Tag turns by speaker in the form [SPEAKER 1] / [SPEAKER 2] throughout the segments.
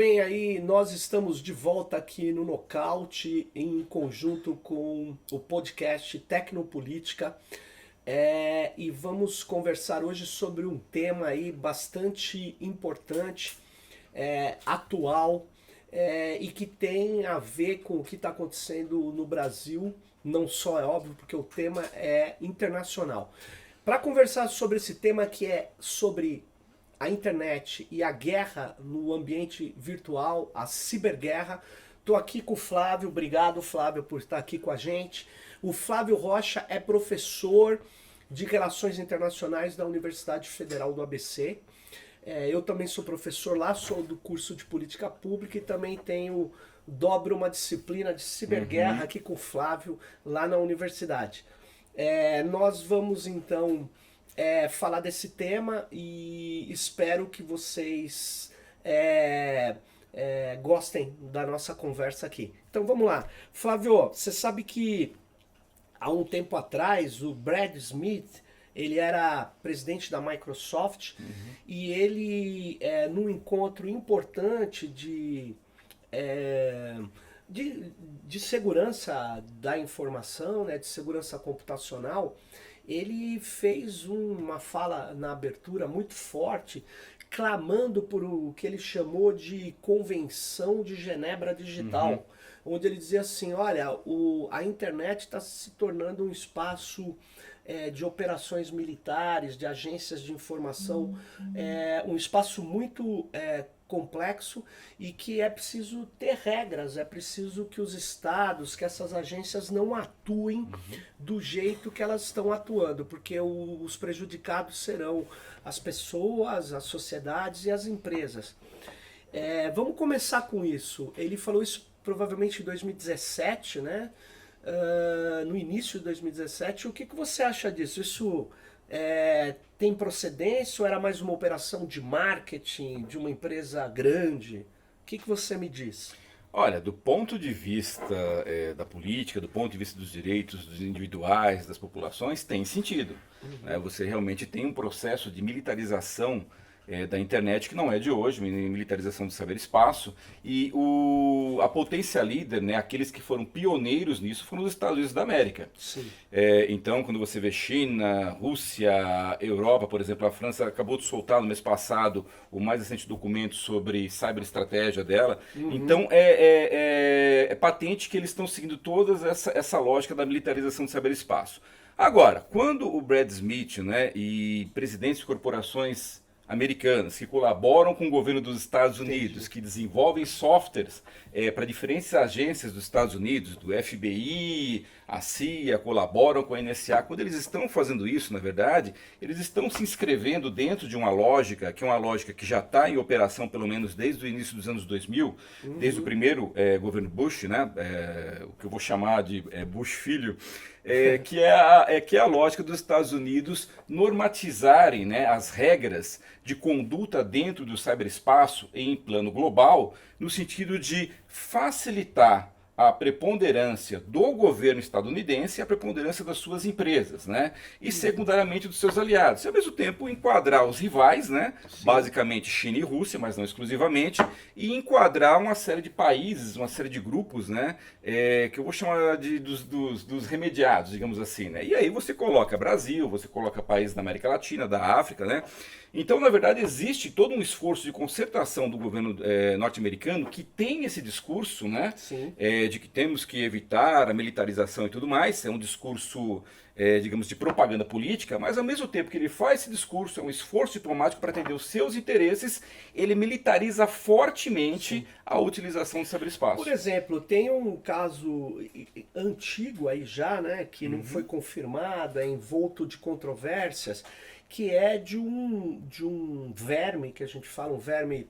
[SPEAKER 1] bem aí? Nós estamos de volta aqui no Nocaute em conjunto com o podcast Tecnopolítica e vamos conversar hoje sobre um tema aí bastante importante, atual e que tem a ver com o que está acontecendo no Brasil, não só é óbvio, porque o tema é internacional. Para conversar sobre esse tema que é sobre a internet e a guerra no ambiente virtual, a ciberguerra. Estou aqui com o Flávio, obrigado Flávio por estar aqui com a gente. O Flávio Rocha é professor de Relações Internacionais da Universidade Federal do ABC. Eu também sou professor lá, sou do curso de Política Pública e também dobro uma disciplina de ciberguerra aqui com o Flávio lá na universidade. Nós vamos então falar desse tema e espero que vocês gostem da nossa conversa aqui. Então vamos lá. Flávio, você sabe que há um tempo atrás o Brad Smith ele era presidente da Microsoft e ele, num encontro importante de segurança da informação, né, de segurança computacional, ele fez uma fala na abertura muito forte, clamando por o que ele chamou de Convenção de Genebra Digital, onde ele dizia assim, olha, a internet está se tornando um espaço de operações militares, de agências de informação, um espaço muito complexo e que é preciso ter regras, é preciso que os estados, que essas agências não atuem do jeito que elas estão atuando, porque os prejudicados serão as pessoas, as sociedades e as empresas. Vamos começar com isso. Ele falou isso provavelmente em 2017, né? No início de 2017. O que você acha disso? Isso tem procedência ou era mais uma operação de marketing de uma empresa grande? O que você me diz?
[SPEAKER 2] Olha, do ponto de vista da política, do ponto de vista dos direitos dos individuais, das populações, tem sentido. Né? Você realmente tem um processo de militarização da internet que não é de hoje, militarização do ciberespaço, e a potência líder, né, aqueles que foram pioneiros nisso, foram os Estados Unidos da América.
[SPEAKER 1] Sim.
[SPEAKER 2] Então, quando você vê China, Rússia, Europa, por exemplo, a França acabou de soltar no mês passado o mais recente documento sobre ciberestratégia dela. Então, é patente que eles estão seguindo toda essa lógica da militarização do ciberespaço. Agora, quando o Brad Smith, né, e presidentes de corporações americanas que colaboram com o governo dos Estados Unidos, que desenvolvem softwares para diferentes agências dos Estados Unidos, do FBI, a CIA, colaboram com a NSA. Quando eles estão fazendo isso, na verdade, eles estão se inscrevendo dentro de uma lógica, que é uma lógica que já está em operação pelo menos desde o início dos anos 2000, desde o primeiro governo Bush, né, o que eu vou chamar de Bush filho, que é a lógica dos Estados Unidos normatizarem, né, as regras de conduta dentro do ciberespaço em plano global, no sentido de facilitar a preponderância do governo estadunidense e a preponderância das suas empresas, né? E secundariamente dos seus aliados. E ao mesmo tempo enquadrar os rivais, né? Basicamente China e Rússia, mas não exclusivamente, e enquadrar uma série de países, uma série de grupos, né? Que eu vou chamar dos remediados, digamos assim, né? E aí você coloca Brasil, você coloca países da América Latina, da África, né? Então, na verdade, existe todo um esforço de concertação do governo norte-americano que tem esse discurso, né, de que temos que evitar a militarização e tudo mais. É um discurso, digamos, de propaganda política, mas ao mesmo tempo que ele faz esse discurso, é um esforço diplomático para atender os seus interesses, ele militariza fortemente a utilização do ciberespaço.
[SPEAKER 1] Por exemplo, tem um caso antigo aí já, né, que não foi confirmado, é envolto de controvérsias, que é de um verme, que a gente fala, um verme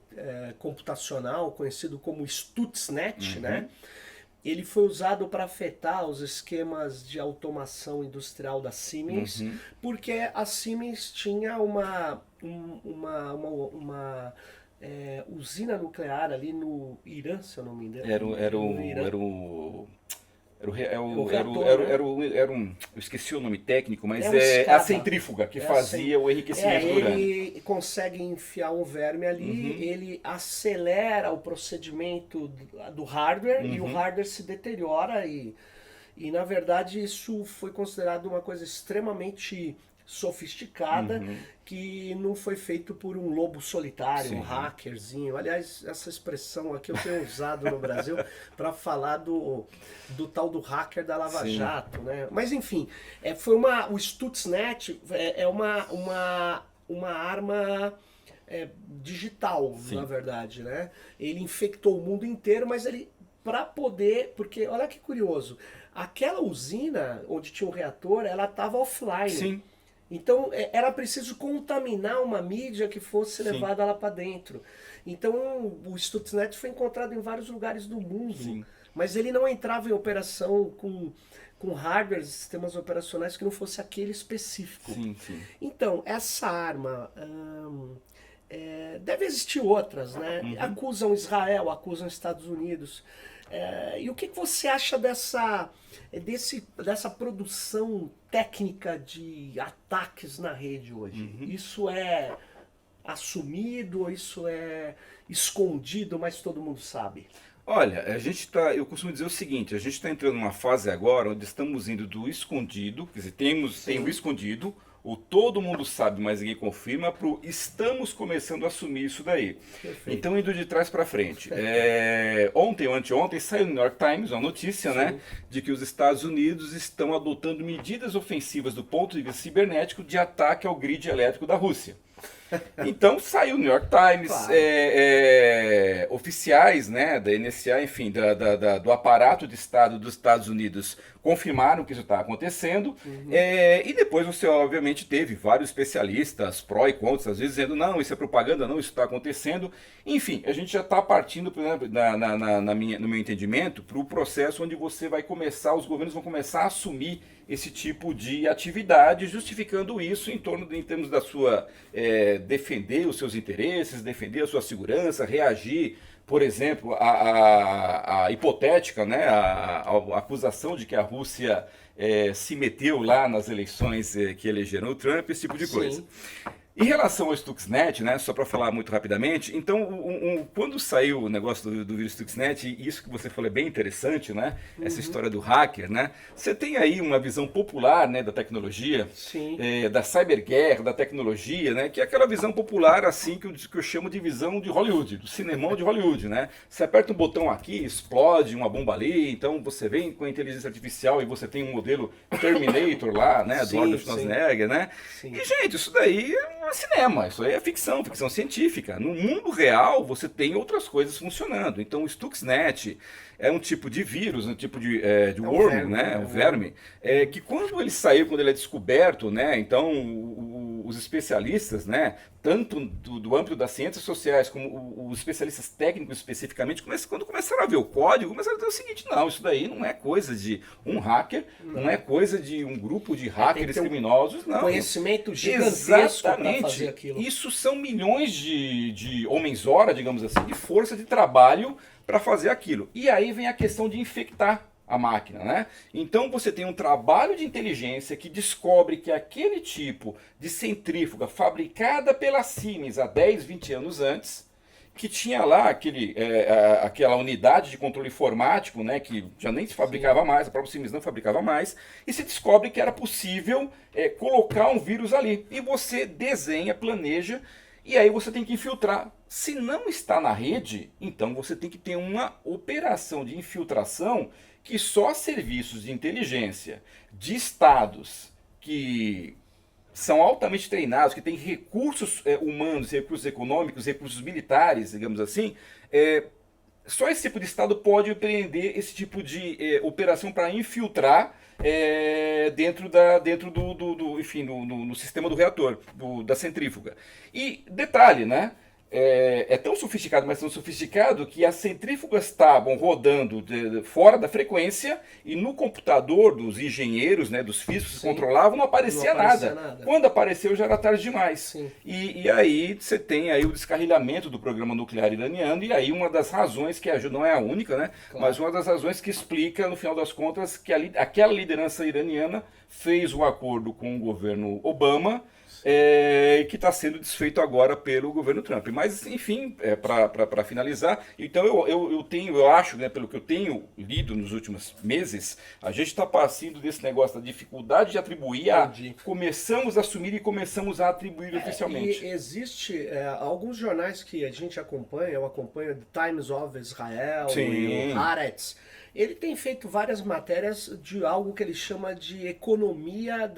[SPEAKER 1] computacional, conhecido como Stuxnet, né? Ele foi usado para afetar os esquemas de automação industrial da Siemens, porque a Siemens tinha uma usina nuclear ali no Irã, se eu não me engano.
[SPEAKER 2] Era o
[SPEAKER 1] O reator,
[SPEAKER 2] eu esqueci o nome técnico, mas
[SPEAKER 1] É um
[SPEAKER 2] é a
[SPEAKER 1] escada.
[SPEAKER 2] centrífuga que
[SPEAKER 1] É a
[SPEAKER 2] fazia o enriquecimento do urânio.
[SPEAKER 1] ele consegue enfiar um verme ali, ele acelera o procedimento do hardware e o hardware se deteriora e na verdade isso foi considerado uma coisa extremamente sofisticada que não foi feito por um lobo solitário, um
[SPEAKER 2] Sim.
[SPEAKER 1] hackerzinho. Aliás, essa expressão aqui eu tenho usado no Brasil para falar do tal do hacker da Lava
[SPEAKER 2] Sim.
[SPEAKER 1] Jato, né? Mas enfim, o Stuxnet uma arma digital,
[SPEAKER 2] Sim.
[SPEAKER 1] na verdade, né? Ele infectou o mundo inteiro, mas ele para poder, porque olha que curioso, aquela usina onde tinha um reator, ela estava offline.
[SPEAKER 2] Sim.
[SPEAKER 1] Então era preciso contaminar uma mídia que fosse
[SPEAKER 2] Sim.
[SPEAKER 1] levada lá para dentro. Então o Stuxnet foi encontrado em vários lugares do mundo,
[SPEAKER 2] Sim.
[SPEAKER 1] mas ele não entrava em operação com hardware, sistemas operacionais que não fosse aquele específico.
[SPEAKER 2] Sim, sim.
[SPEAKER 1] Então, essa arma. Deve existir outras, né? Acusam Israel, acusam Estados Unidos. E o que você acha dessa produção técnica de ataques na rede hoje? Isso é assumido ou isso é escondido, mas todo mundo sabe?
[SPEAKER 2] Olha, eu costumo dizer o seguinte, a gente está entrando numa fase agora onde estamos indo do escondido, quer dizer, tem o escondido, o todo mundo sabe, mas ninguém confirma, para o estamos começando a assumir isso daí.
[SPEAKER 1] Perfeito.
[SPEAKER 2] Então, indo de trás para frente. Ontem ou anteontem saiu no New York Times uma notícia, né, de que os Estados Unidos estão adotando medidas ofensivas do ponto de vista cibernético de ataque ao grid elétrico da Rússia. Então saiu o New York Times,
[SPEAKER 1] Claro.
[SPEAKER 2] Oficiais, né, da NSA, enfim, do aparato de Estado dos Estados Unidos confirmaram que isso está acontecendo. E depois você obviamente teve vários especialistas, pró e contra, às vezes dizendo não, isso é propaganda, não, isso está acontecendo. Enfim, a gente já está partindo, por exemplo, no meu entendimento, para o processo onde os governos vão começar a assumir esse tipo de atividade, justificando isso em termos da sua defender os seus interesses, defender a sua segurança, reagir, por exemplo, à hipotética, né, a acusação de que a Rússia se meteu lá nas eleições que elegeram o Trump, esse tipo de coisa. Em relação ao Stuxnet, né, só para falar muito rapidamente, então quando saiu o negócio do vírus Stuxnet, e isso que você falou é bem interessante, né, essa história do hacker, né, você tem aí uma visão popular, né, da tecnologia, da cyberguerra, da tecnologia, né, que é aquela visão popular assim que eu chamo de visão de Hollywood, do cinemão de Hollywood, né, você aperta um botão aqui, explode uma bomba ali, então você vem com a inteligência artificial e você tem um modelo Terminator lá, né, do Arnold Schwarzenegger, né, e gente, isso daí é cinema, isso aí é ficção científica. No mundo real, você tem outras coisas funcionando. Então, o Stuxnet é um tipo de vírus, um tipo de worm,
[SPEAKER 1] verme,
[SPEAKER 2] né? O verme, que quando ele é descoberto, né? Então, os especialistas, né? Tanto do âmbito das ciências sociais como os especialistas técnicos especificamente, quando começaram a ver o código, começaram a dizer o seguinte, não, isso daí não é coisa de um hacker, não é coisa de um grupo de hackers criminosos, não.
[SPEAKER 1] Conhecimento gigantesco para fazer
[SPEAKER 2] Exatamente.
[SPEAKER 1] aquilo.
[SPEAKER 2] Isso são milhões de homens-hora, digamos assim, de força de trabalho para fazer aquilo. E aí vem a questão de infectar a máquina, né? Então você tem um trabalho de inteligência que descobre que aquele tipo de centrífuga fabricada pela Siemens há 10, 20 anos antes, que tinha lá aquela unidade de controle informático, né, que já nem se fabricava mais, a própria Siemens não fabricava mais, e se descobre que era possível colocar um vírus ali. E você desenha, planeja, e aí você tem que infiltrar. Se não está na rede, então você tem que ter uma operação de infiltração que só serviços de inteligência de estados que são altamente treinados, que têm recursos humanos, recursos econômicos, recursos militares, digamos assim, só esse tipo de estado pode empreender esse tipo de operação para infiltrar dentro no sistema do reator, da centrífuga. E detalhe, né? é tão sofisticado, mas tão sofisticado que as centrífugas estavam rodando fora da frequência e no computador dos engenheiros, né, dos físicos que
[SPEAKER 1] Sim.
[SPEAKER 2] controlavam, não
[SPEAKER 1] Não
[SPEAKER 2] aparecia
[SPEAKER 1] aparecia
[SPEAKER 2] nada.
[SPEAKER 1] nada.
[SPEAKER 2] Quando apareceu já era tarde demais.
[SPEAKER 1] Sim.
[SPEAKER 2] E aí você tem aí o descarrilhamento do programa nuclear iraniano e aí uma das razões que ajuda, não é a única, né,
[SPEAKER 1] Claro.
[SPEAKER 2] mas uma das razões que explica, no final das contas, que aquela liderança iraniana fez o acordo com o governo Obama, que está sendo desfeito agora pelo governo Trump. Mas, enfim, para finalizar, então eu acho, né, pelo que eu tenho lido nos últimos meses, a gente está passando desse negócio da dificuldade de atribuir
[SPEAKER 1] Entendi.
[SPEAKER 2] começamos a assumir e começamos a atribuir oficialmente.
[SPEAKER 1] E existe alguns jornais que a gente acompanha, eu acompanho The Times of Israel
[SPEAKER 2] Sim.
[SPEAKER 1] e o Haaretz. Ele tem feito várias matérias de algo que ele chama de economia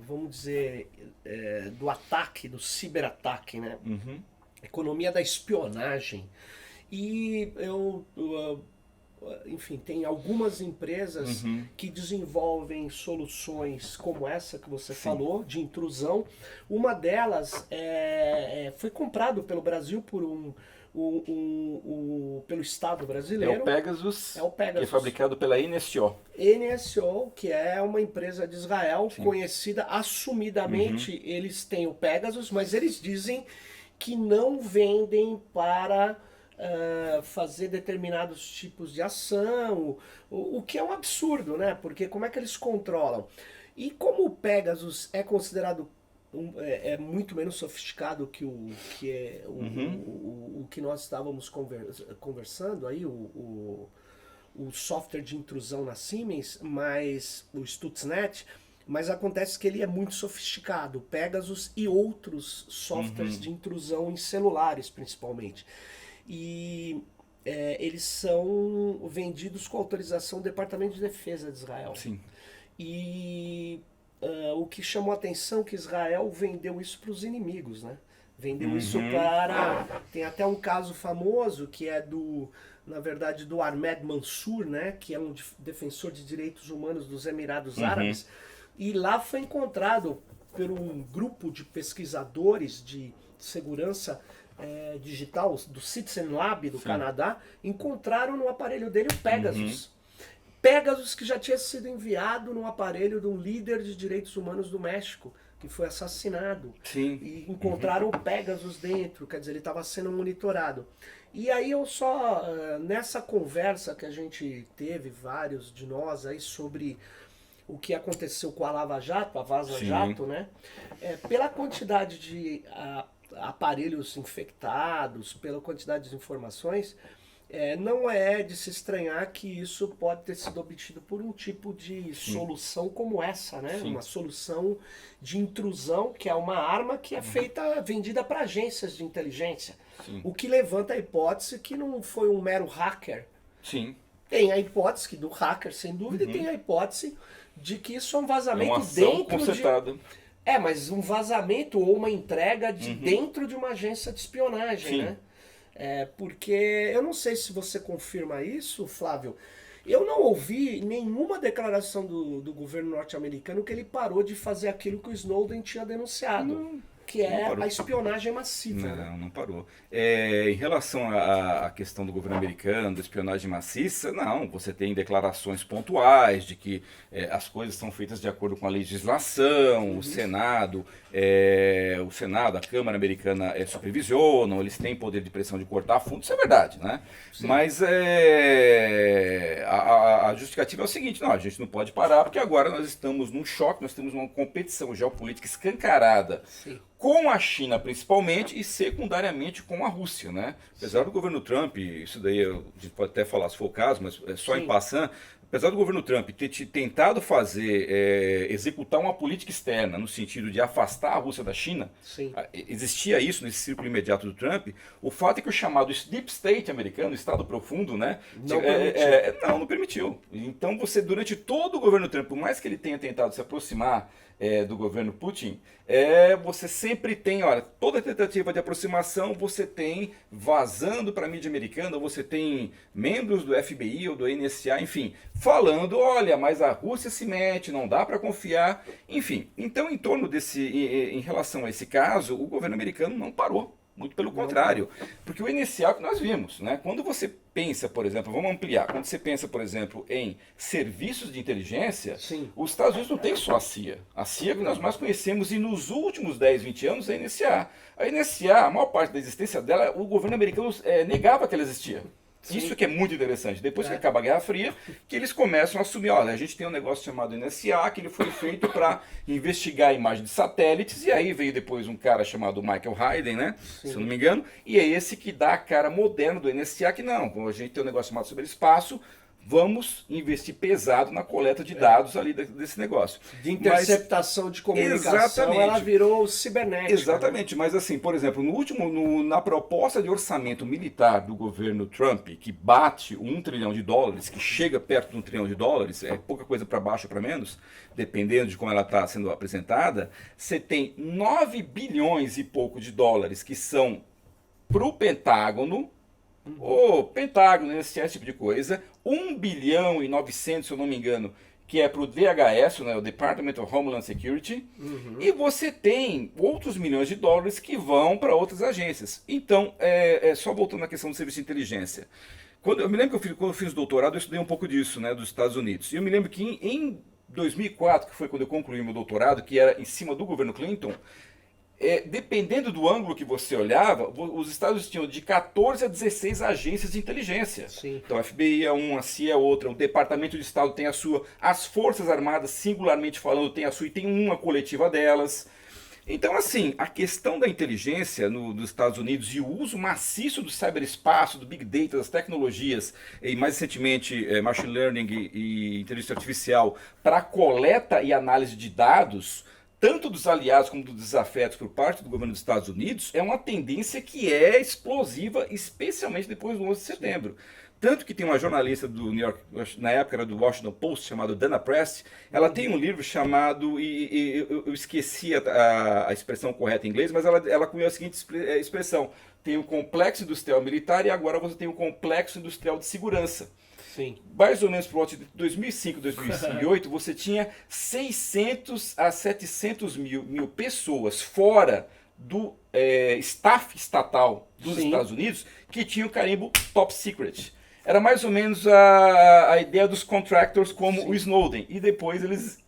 [SPEAKER 1] vamos dizer, do ataque, do ciberataque, né?
[SPEAKER 2] Uhum.
[SPEAKER 1] Economia da espionagem. E enfim, tem algumas empresas
[SPEAKER 2] Uhum.
[SPEAKER 1] que desenvolvem soluções como essa que você
[SPEAKER 2] Sim.
[SPEAKER 1] falou, de intrusão. Uma delas foi comprado pelo Brasil por pelo Estado
[SPEAKER 2] É
[SPEAKER 1] brasileiro.
[SPEAKER 2] o Pegasus,
[SPEAKER 1] É o Pegasus.
[SPEAKER 2] que é fabricado pela NSO.
[SPEAKER 1] NSO, que é uma empresa de Israel
[SPEAKER 2] Sim.
[SPEAKER 1] conhecida assumidamente, eles têm o Pegasus, mas eles dizem que não vendem para fazer determinados tipos de ação, o que é um absurdo, né? Porque como é que eles controlam? E como o Pegasus é considerado muito menos sofisticado que o que nós estávamos conversando aí, o software de intrusão na Siemens, mas o Stuxnet, mas acontece que ele é muito sofisticado, o Pegasus e outros softwares de intrusão em celulares, principalmente. E eles são vendidos com autorização do Departamento de Defesa de Israel.
[SPEAKER 2] Sim.
[SPEAKER 1] E o que chamou a atenção é que Israel vendeu isso para os inimigos, né? Vendeu isso para... Tem até um caso famoso que é na verdade, do Ahmed Mansour, né? Que é um defensor de direitos humanos dos Emirados Árabes. E lá foi encontrado por um grupo de pesquisadores de segurança digital, do Citizen Lab do Canadá, encontraram no aparelho dele o Pegasus. Pegasus que já tinha sido enviado no aparelho de um líder de direitos humanos do México, que foi assassinado.
[SPEAKER 2] Sim.
[SPEAKER 1] E encontraram o Pegasus dentro, quer dizer, ele estava sendo monitorado. E aí eu só, nessa conversa que a gente teve, vários de nós aí, sobre o que aconteceu com a Lava Jato, a Vaza Jato, né? Pela quantidade de aparelhos infectados, pela quantidade de informações, não é de se estranhar que isso pode ter sido obtido por um tipo de solução como essa, né?
[SPEAKER 2] Sim.
[SPEAKER 1] Uma solução de intrusão, que é uma arma que é vendida para agências de inteligência.
[SPEAKER 2] Sim.
[SPEAKER 1] O que levanta a hipótese que não foi um mero hacker.
[SPEAKER 2] Sim.
[SPEAKER 1] Tem a hipótese do hacker, sem dúvida, e tem a hipótese de que isso é um
[SPEAKER 2] É
[SPEAKER 1] vazamento
[SPEAKER 2] uma ação
[SPEAKER 1] dentro
[SPEAKER 2] concertada.
[SPEAKER 1] mas um vazamento ou uma entrega de dentro de uma agência de espionagem,
[SPEAKER 2] Sim.
[SPEAKER 1] né? Porque eu não sei se você confirma isso, Flávio. Eu não ouvi nenhuma declaração do governo norte-americano que ele parou de fazer aquilo que o Snowden tinha denunciado, que é
[SPEAKER 2] parou.
[SPEAKER 1] a espionagem massiva. né?
[SPEAKER 2] Não parou. Em relação à questão do governo americano, da espionagem maciça, não. Você tem declarações pontuais de que as coisas são feitas de acordo com a legislação, o Senado, a Câmara Americana supervisionam, eles têm poder de pressão de cortar fundos, isso é verdade, né?
[SPEAKER 1] Sim.
[SPEAKER 2] Mas a justificativa é o seguinte, não, a gente não pode parar porque agora nós estamos num choque, nós temos uma competição geopolítica escancarada.
[SPEAKER 1] Sim.
[SPEAKER 2] Com a China principalmente e secundariamente com a Rússia, né? Apesar do governo Trump, isso daí a gente pode até falar se for o caso, mas só
[SPEAKER 1] Sim.
[SPEAKER 2] em passant, apesar do governo Trump ter tentado executar uma política externa no sentido de afastar a Rússia da China,
[SPEAKER 1] Sim.
[SPEAKER 2] existia isso nesse círculo imediato do Trump, o fato é que o chamado Deep State americano, Estado Profundo, né?
[SPEAKER 1] Não permitiu.
[SPEAKER 2] Não permitiu. Então você, durante todo o governo Trump, por mais que ele tenha tentado se aproximar do governo Putin, você sempre sempre tem, olha, toda tentativa de aproximação você tem vazando para a mídia americana, você tem membros do FBI ou do NSA, enfim, falando, olha, mas a Rússia se mete, não dá para confiar, enfim. Então, em torno desse, em relação a esse caso, o governo americano não parou. Muito pelo contrário, porque o inicial que nós vimos, né? Quando você pensa, por exemplo, vamos ampliar, quando você pensa, por exemplo, em serviços de inteligência,
[SPEAKER 1] Sim.
[SPEAKER 2] os Estados Unidos não tem só a CIA. A CIA que nós mais conhecemos e nos últimos 10, 20 anos é a NSA. A NSA, a maior parte da existência dela, o governo americano negava que ela existia.
[SPEAKER 1] Sim.
[SPEAKER 2] Isso que é muito interessante. Depois que acaba a Guerra Fria, que eles começam a assumir, olha, a gente tem um negócio chamado NSA, que ele foi feito para investigar a imagem de satélites, e aí veio depois um cara chamado Michael Hayden, né?
[SPEAKER 1] Sim.
[SPEAKER 2] Se eu não me engano, e é esse que dá a cara moderna do NSA, que não, a gente tem um negócio chamado ciberespaço, vamos investir pesado na coleta de dados ali desse negócio.
[SPEAKER 1] De interceptação de comunicação,
[SPEAKER 2] exatamente.
[SPEAKER 1] Ela virou cibernética.
[SPEAKER 2] Exatamente, mas assim, por exemplo, na proposta de orçamento militar do governo Trump, que bate $1 trilhão, que chega perto de $1 trilhão, é pouca coisa para baixo ou para menos, dependendo de como ela está sendo apresentada, você tem 9 bilhões e pouco de dólares que são para o Pentágono, o Pentágono, esse tipo de coisa, 1 bilhão e 900, se eu não me engano, que é para o DHS, né, o Department of Homeland Security, e você tem outros milhões de dólares que vão para outras agências. Então, só voltando à questão do serviço de inteligência. Eu me lembro que quando eu fiz o doutorado, eu estudei um pouco disso, né, dos Estados Unidos. E eu me lembro que em 2004, que foi quando eu concluí meu doutorado, que era em cima do governo Clinton, dependendo do ângulo que você olhava, os Estados Unidos tinham de 14 a 16 agências de inteligência.
[SPEAKER 1] Sim.
[SPEAKER 2] Então a FBI é uma, a CIA é outra, o Departamento de Estado tem a sua, as Forças Armadas, singularmente falando, tem a sua e tem uma coletiva delas. Então, assim, a questão da inteligência nos Estados Unidos e o uso maciço do ciberespaço, do Big Data, das tecnologias, e mais recentemente Machine Learning e inteligência artificial, para coleta e análise de dados, tanto dos aliados como dos desafetos por parte do governo dos Estados Unidos, é uma tendência que é explosiva, especialmente depois do 11 de setembro. Tanto que tem uma jornalista do New York, na época era do Washington Post, chamada Dana Press, ela tem um livro chamado, eu esqueci a expressão correta em inglês, mas ela cunhou a seguinte expressão: tem o complexo industrial militar e agora você tem o complexo industrial de segurança.
[SPEAKER 1] Sim.
[SPEAKER 2] Mais ou menos por volta de 2005, 2008, você tinha 600 a 700 mil pessoas fora do staff estatal dos Estados Unidos que tinham o carimbo Top Secret. Era mais ou menos a ideia dos contractors como o Snowden. E depois eles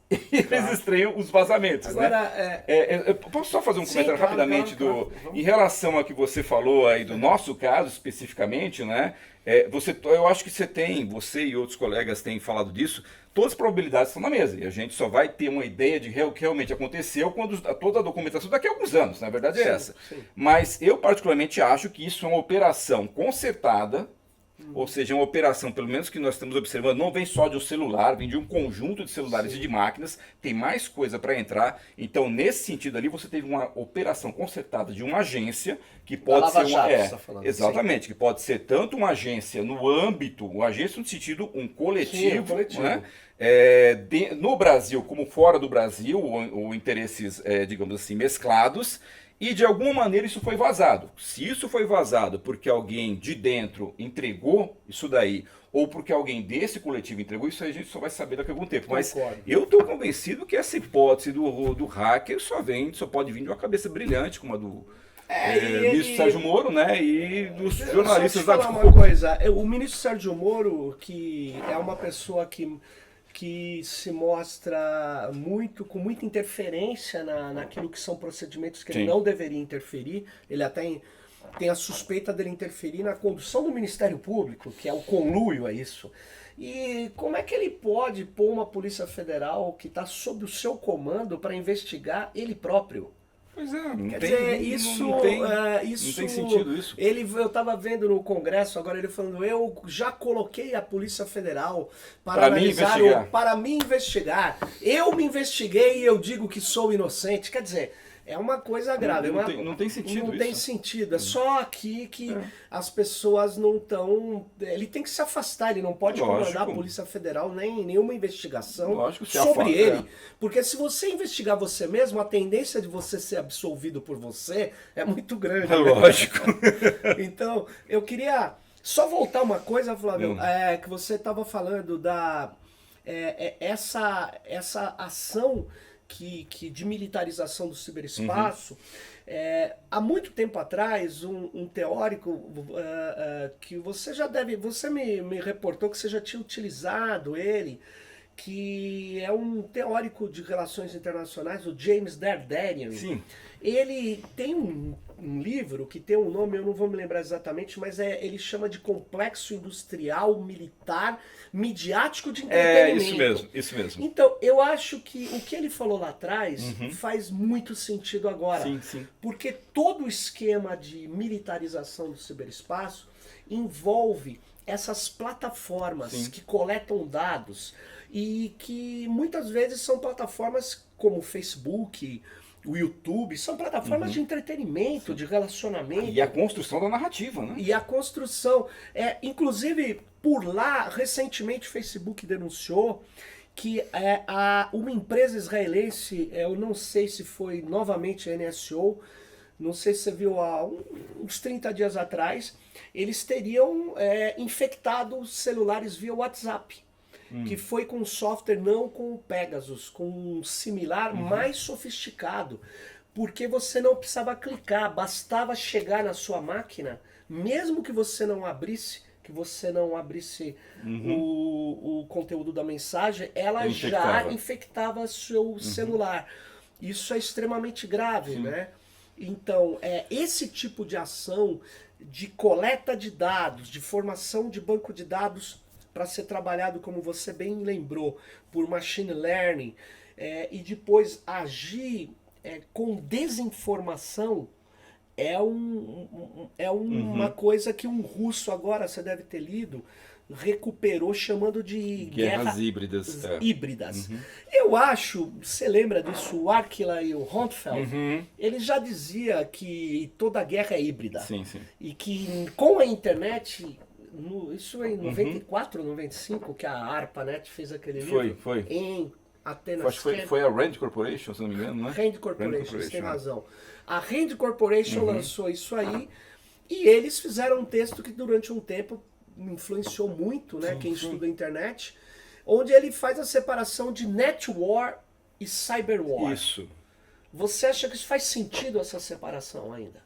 [SPEAKER 2] estreiam os vazamentos.
[SPEAKER 1] Agora,
[SPEAKER 2] né? Posso só fazer um comentário rapidamente
[SPEAKER 1] claro.
[SPEAKER 2] Em relação ao que você falou aí do nosso caso especificamente, né? Eu acho que você e outros colegas têm falado disso, todas as probabilidades estão na mesa. E a gente só vai ter uma ideia de o que realmente aconteceu quando toda a documentação daqui a alguns anos, na verdade é essa.
[SPEAKER 1] Sim.
[SPEAKER 2] Mas eu particularmente acho que isso é uma operação concertada. Ou seja, uma operação, pelo menos que nós estamos observando, não vem só de um celular, vem de um conjunto de celulares e de máquinas, tem mais coisa para entrar. Então, nesse sentido ali, você teve uma operação concertada de uma agência, que pode ser uma.
[SPEAKER 1] Jato, tá falando,
[SPEAKER 2] exatamente, que pode ser tanto uma agência no âmbito, uma agência no sentido, um coletivo,
[SPEAKER 1] coletivo.
[SPEAKER 2] né? No Brasil, como fora do Brasil, ou interesses, digamos assim, mesclados. E de alguma maneira isso foi vazado. Se isso foi vazado porque alguém de dentro entregou isso daí, ou porque alguém desse coletivo entregou, isso aí a gente só vai saber daqui a algum tempo. Mas eu estou convencido que essa hipótese do hacker só pode vir de uma cabeça brilhante, como a do ministro Sérgio Moro, né? E dos jornalistas da
[SPEAKER 1] Globo. Uma coisa, o ministro Sérgio Moro, que é uma pessoa que se mostra com muita interferência naquilo que são procedimentos que ele não deveria interferir. Ele até tem a suspeita dele interferir na condução do Ministério Público, que é o conluio a isso. E como é que ele pode pôr uma Polícia Federal que está sob o seu comando para investigar ele próprio?
[SPEAKER 2] Pois é,
[SPEAKER 1] não tem
[SPEAKER 2] sentido isso.
[SPEAKER 1] Eu estava vendo no Congresso, agora ele falando, eu já coloquei a Polícia Federal para me investigar. Eu me investiguei e eu digo que sou inocente. Quer dizer, é uma coisa grave.
[SPEAKER 2] Não tem sentido
[SPEAKER 1] não
[SPEAKER 2] isso.
[SPEAKER 1] tem sentido. É só aqui que as pessoas não estão... Ele tem que se afastar, ele não pode comandar a Polícia Federal nem nenhuma investigação sobre ele. Porque se você investigar você mesmo, a tendência de você ser absolvido por você é muito grande.
[SPEAKER 2] É lógico.
[SPEAKER 1] Então, eu queria só voltar uma coisa, Flávio, que você estava falando da... essa ação de militarização do ciberespaço. Há muito tempo atrás, um teórico que você já deve... Você me reportou que você já tinha utilizado ele, que é um teórico de relações internacionais, o James Dardanian.
[SPEAKER 2] Sim.
[SPEAKER 1] Ele tem um livro que tem um nome, eu não vou me lembrar exatamente, mas ele chama de Complexo Industrial Militar Midiático de Entretenimento.
[SPEAKER 2] Isso mesmo.
[SPEAKER 1] Então, eu acho que o que ele falou lá atrás faz muito sentido agora.
[SPEAKER 2] Sim.
[SPEAKER 1] Porque todo o esquema de militarização do ciberespaço envolve essas plataformas que coletam dados e que muitas vezes são plataformas como o Facebook, o YouTube, são plataformas de entretenimento, de relacionamento.
[SPEAKER 2] E a construção da narrativa, né?
[SPEAKER 1] E a construção. Inclusive, por lá, recentemente o Facebook denunciou que uma empresa israelense, eu não sei se foi novamente a NSO, não sei se você viu há uns 30 dias atrás, eles teriam infectado celulares via WhatsApp. Que foi com software, não com o Pegasus, com um similar mais sofisticado. Porque você não precisava clicar, bastava chegar na sua máquina, mesmo que você não abrisse o conteúdo da mensagem, ela já infectava seu celular. Isso é extremamente grave, né? Então, esse tipo de ação de coleta de dados, de formação de banco de dados para ser trabalhado, como você bem lembrou, por machine learning, e depois agir com desinformação, uma coisa que um russo, agora você deve ter lido, recuperou chamando de
[SPEAKER 2] guerras híbridas.
[SPEAKER 1] Eu acho, você lembra disso, o Arkela e o Hontfeld, ele já dizia que toda guerra é híbrida.
[SPEAKER 2] Sim.
[SPEAKER 1] E que com a internet... Isso em 94, 95, que a ARPANET fez aquele livro.
[SPEAKER 2] Foi.
[SPEAKER 1] Em Atenas.
[SPEAKER 2] Acho que foi a Rand Corporation, se não me engano, né?
[SPEAKER 1] Rand Corporation, você tem razão. A Rand Corporation lançou isso aí e eles fizeram um texto que durante um tempo influenciou muito, né, quem estuda a internet, onde ele faz a separação de net war e cyber war.
[SPEAKER 2] Isso.
[SPEAKER 1] Você acha que isso faz sentido, essa separação ainda?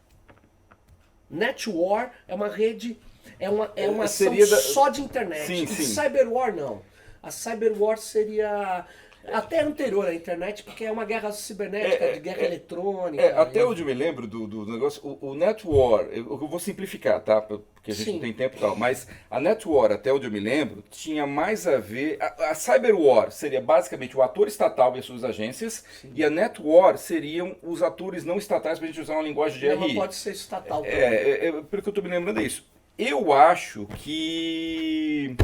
[SPEAKER 1] Net war é uma rede... É uma ação só de internet.
[SPEAKER 2] Sim.
[SPEAKER 1] Cyberwar não. A Cyberwar seria até anterior à internet, porque é uma guerra cibernética, de guerra eletrônica.
[SPEAKER 2] Até onde eu me lembro do negócio, o Net War, eu vou simplificar, tá? Porque a gente não tem tempo e tal, mas a Net War, até onde eu me lembro, tinha mais a ver... A Cyberwar seria basicamente o ator estatal e as suas agências, e a Net War seriam os atores não estatais, pra gente usar uma linguagem de RI.
[SPEAKER 1] Não pode ser estatal também.
[SPEAKER 2] Pelo que eu tô me lembrando é isso. Eu acho que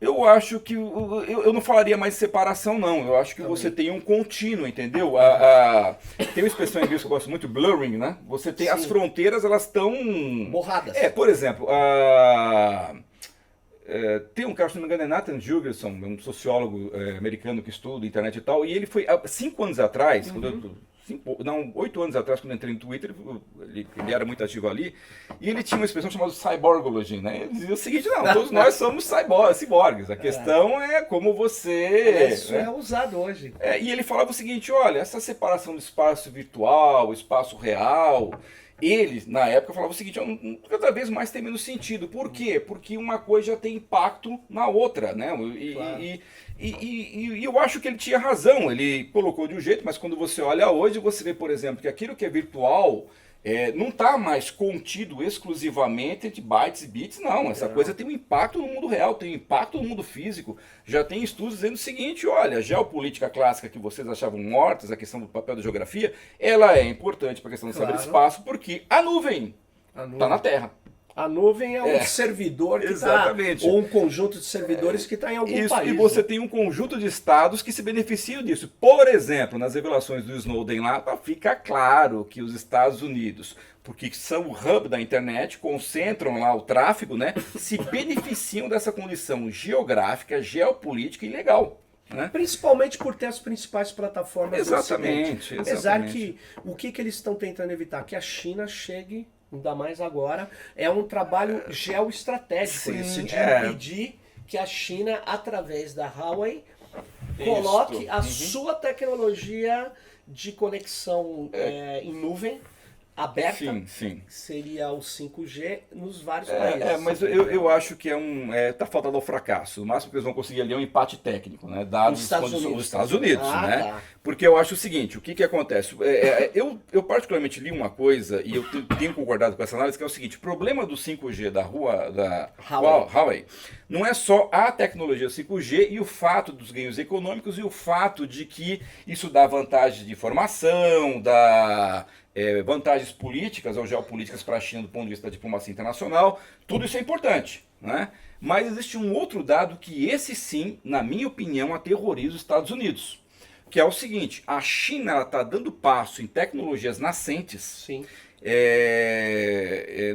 [SPEAKER 2] eu não falaria mais de separação, não. Eu acho que você tem um contínuo, entendeu? Tem uma expressão em inglês que eu gosto muito, blurring, né? Você tem as fronteiras, elas estão
[SPEAKER 1] borradas.
[SPEAKER 2] Por exemplo, tem um cara, se não me engano, é Nathan Jurgensen, um sociólogo americano que estuda internet e tal, e ele foi, há 5 anos atrás, quando 8 anos atrás, quando eu entrei no Twitter, ele era muito ativo ali, e ele tinha uma expressão chamada cyborgology, né? Ele dizia o seguinte, não, todos nós somos ciborgues, a questão é como você...
[SPEAKER 1] Isso é usado hoje.
[SPEAKER 2] E ele falava o seguinte, olha, essa separação do espaço virtual, espaço real... Ele, na época, falava o seguinte, cada vez mais tem menos sentido. Por quê? Porque uma coisa já tem impacto na outra, né? E eu acho que ele tinha razão, ele colocou de um jeito, mas quando você olha hoje, você vê, por exemplo, que aquilo que é virtual não está mais contido exclusivamente entre bytes e bits, não. Essa coisa tem um impacto no mundo real, tem um impacto no mundo físico. Já tem estudos dizendo o seguinte, olha, a geopolítica clássica que vocês achavam mortas, a questão do papel da geografia, ela é importante para a questão do cyberespaço, porque a nuvem está na Terra.
[SPEAKER 1] A nuvem é um servidor que está,
[SPEAKER 2] Exatamente.
[SPEAKER 1] ou um conjunto de servidores que está em algum
[SPEAKER 2] Isso,
[SPEAKER 1] país.
[SPEAKER 2] e você
[SPEAKER 1] Né?
[SPEAKER 2] tem um conjunto de estados que se beneficiam disso. Por exemplo, nas revelações do Snowden lá, fica claro que os Estados Unidos, porque são o hub da internet, concentram lá o tráfego, né, se beneficiam dessa condição geográfica, geopolítica e legal. Né?
[SPEAKER 1] Principalmente por ter as principais plataformas do
[SPEAKER 2] Exatamente,
[SPEAKER 1] Ocidente. Apesar
[SPEAKER 2] exatamente.
[SPEAKER 1] que o que eles estão tentando evitar? Que a China chegue, ainda mais agora, é um trabalho geoestratégico
[SPEAKER 2] Sim,
[SPEAKER 1] isso, de
[SPEAKER 2] é.
[SPEAKER 1] impedir que a China, através da Huawei, coloque a sua tecnologia de conexão em nuvem aberta,
[SPEAKER 2] Sim, sim.
[SPEAKER 1] que seria o 5G, nos vários países.
[SPEAKER 2] Mas eu acho que tá faltando ao fracasso. O máximo que eles vão conseguir ali é um empate técnico, né? Dados
[SPEAKER 1] Os Estados Unidos.
[SPEAKER 2] os Estados Unidos,
[SPEAKER 1] Ah,
[SPEAKER 2] né?
[SPEAKER 1] tá.
[SPEAKER 2] Porque eu acho o seguinte, o que acontece? Eu particularmente li uma coisa, e eu tenho concordado com essa análise, que é o seguinte, o problema do 5G da Huawei não é só a tecnologia 5G e o fato dos ganhos econômicos e o fato de que isso dá vantagem de informação, dá vantagens políticas ou geopolíticas para a China do ponto de vista da diplomacia internacional, tudo isso é importante, né? Mas existe um outro dado que esse sim, na minha opinião, aterroriza os Estados Unidos, que é o seguinte, a China está dando passo em tecnologias nascentes,
[SPEAKER 1] Sim.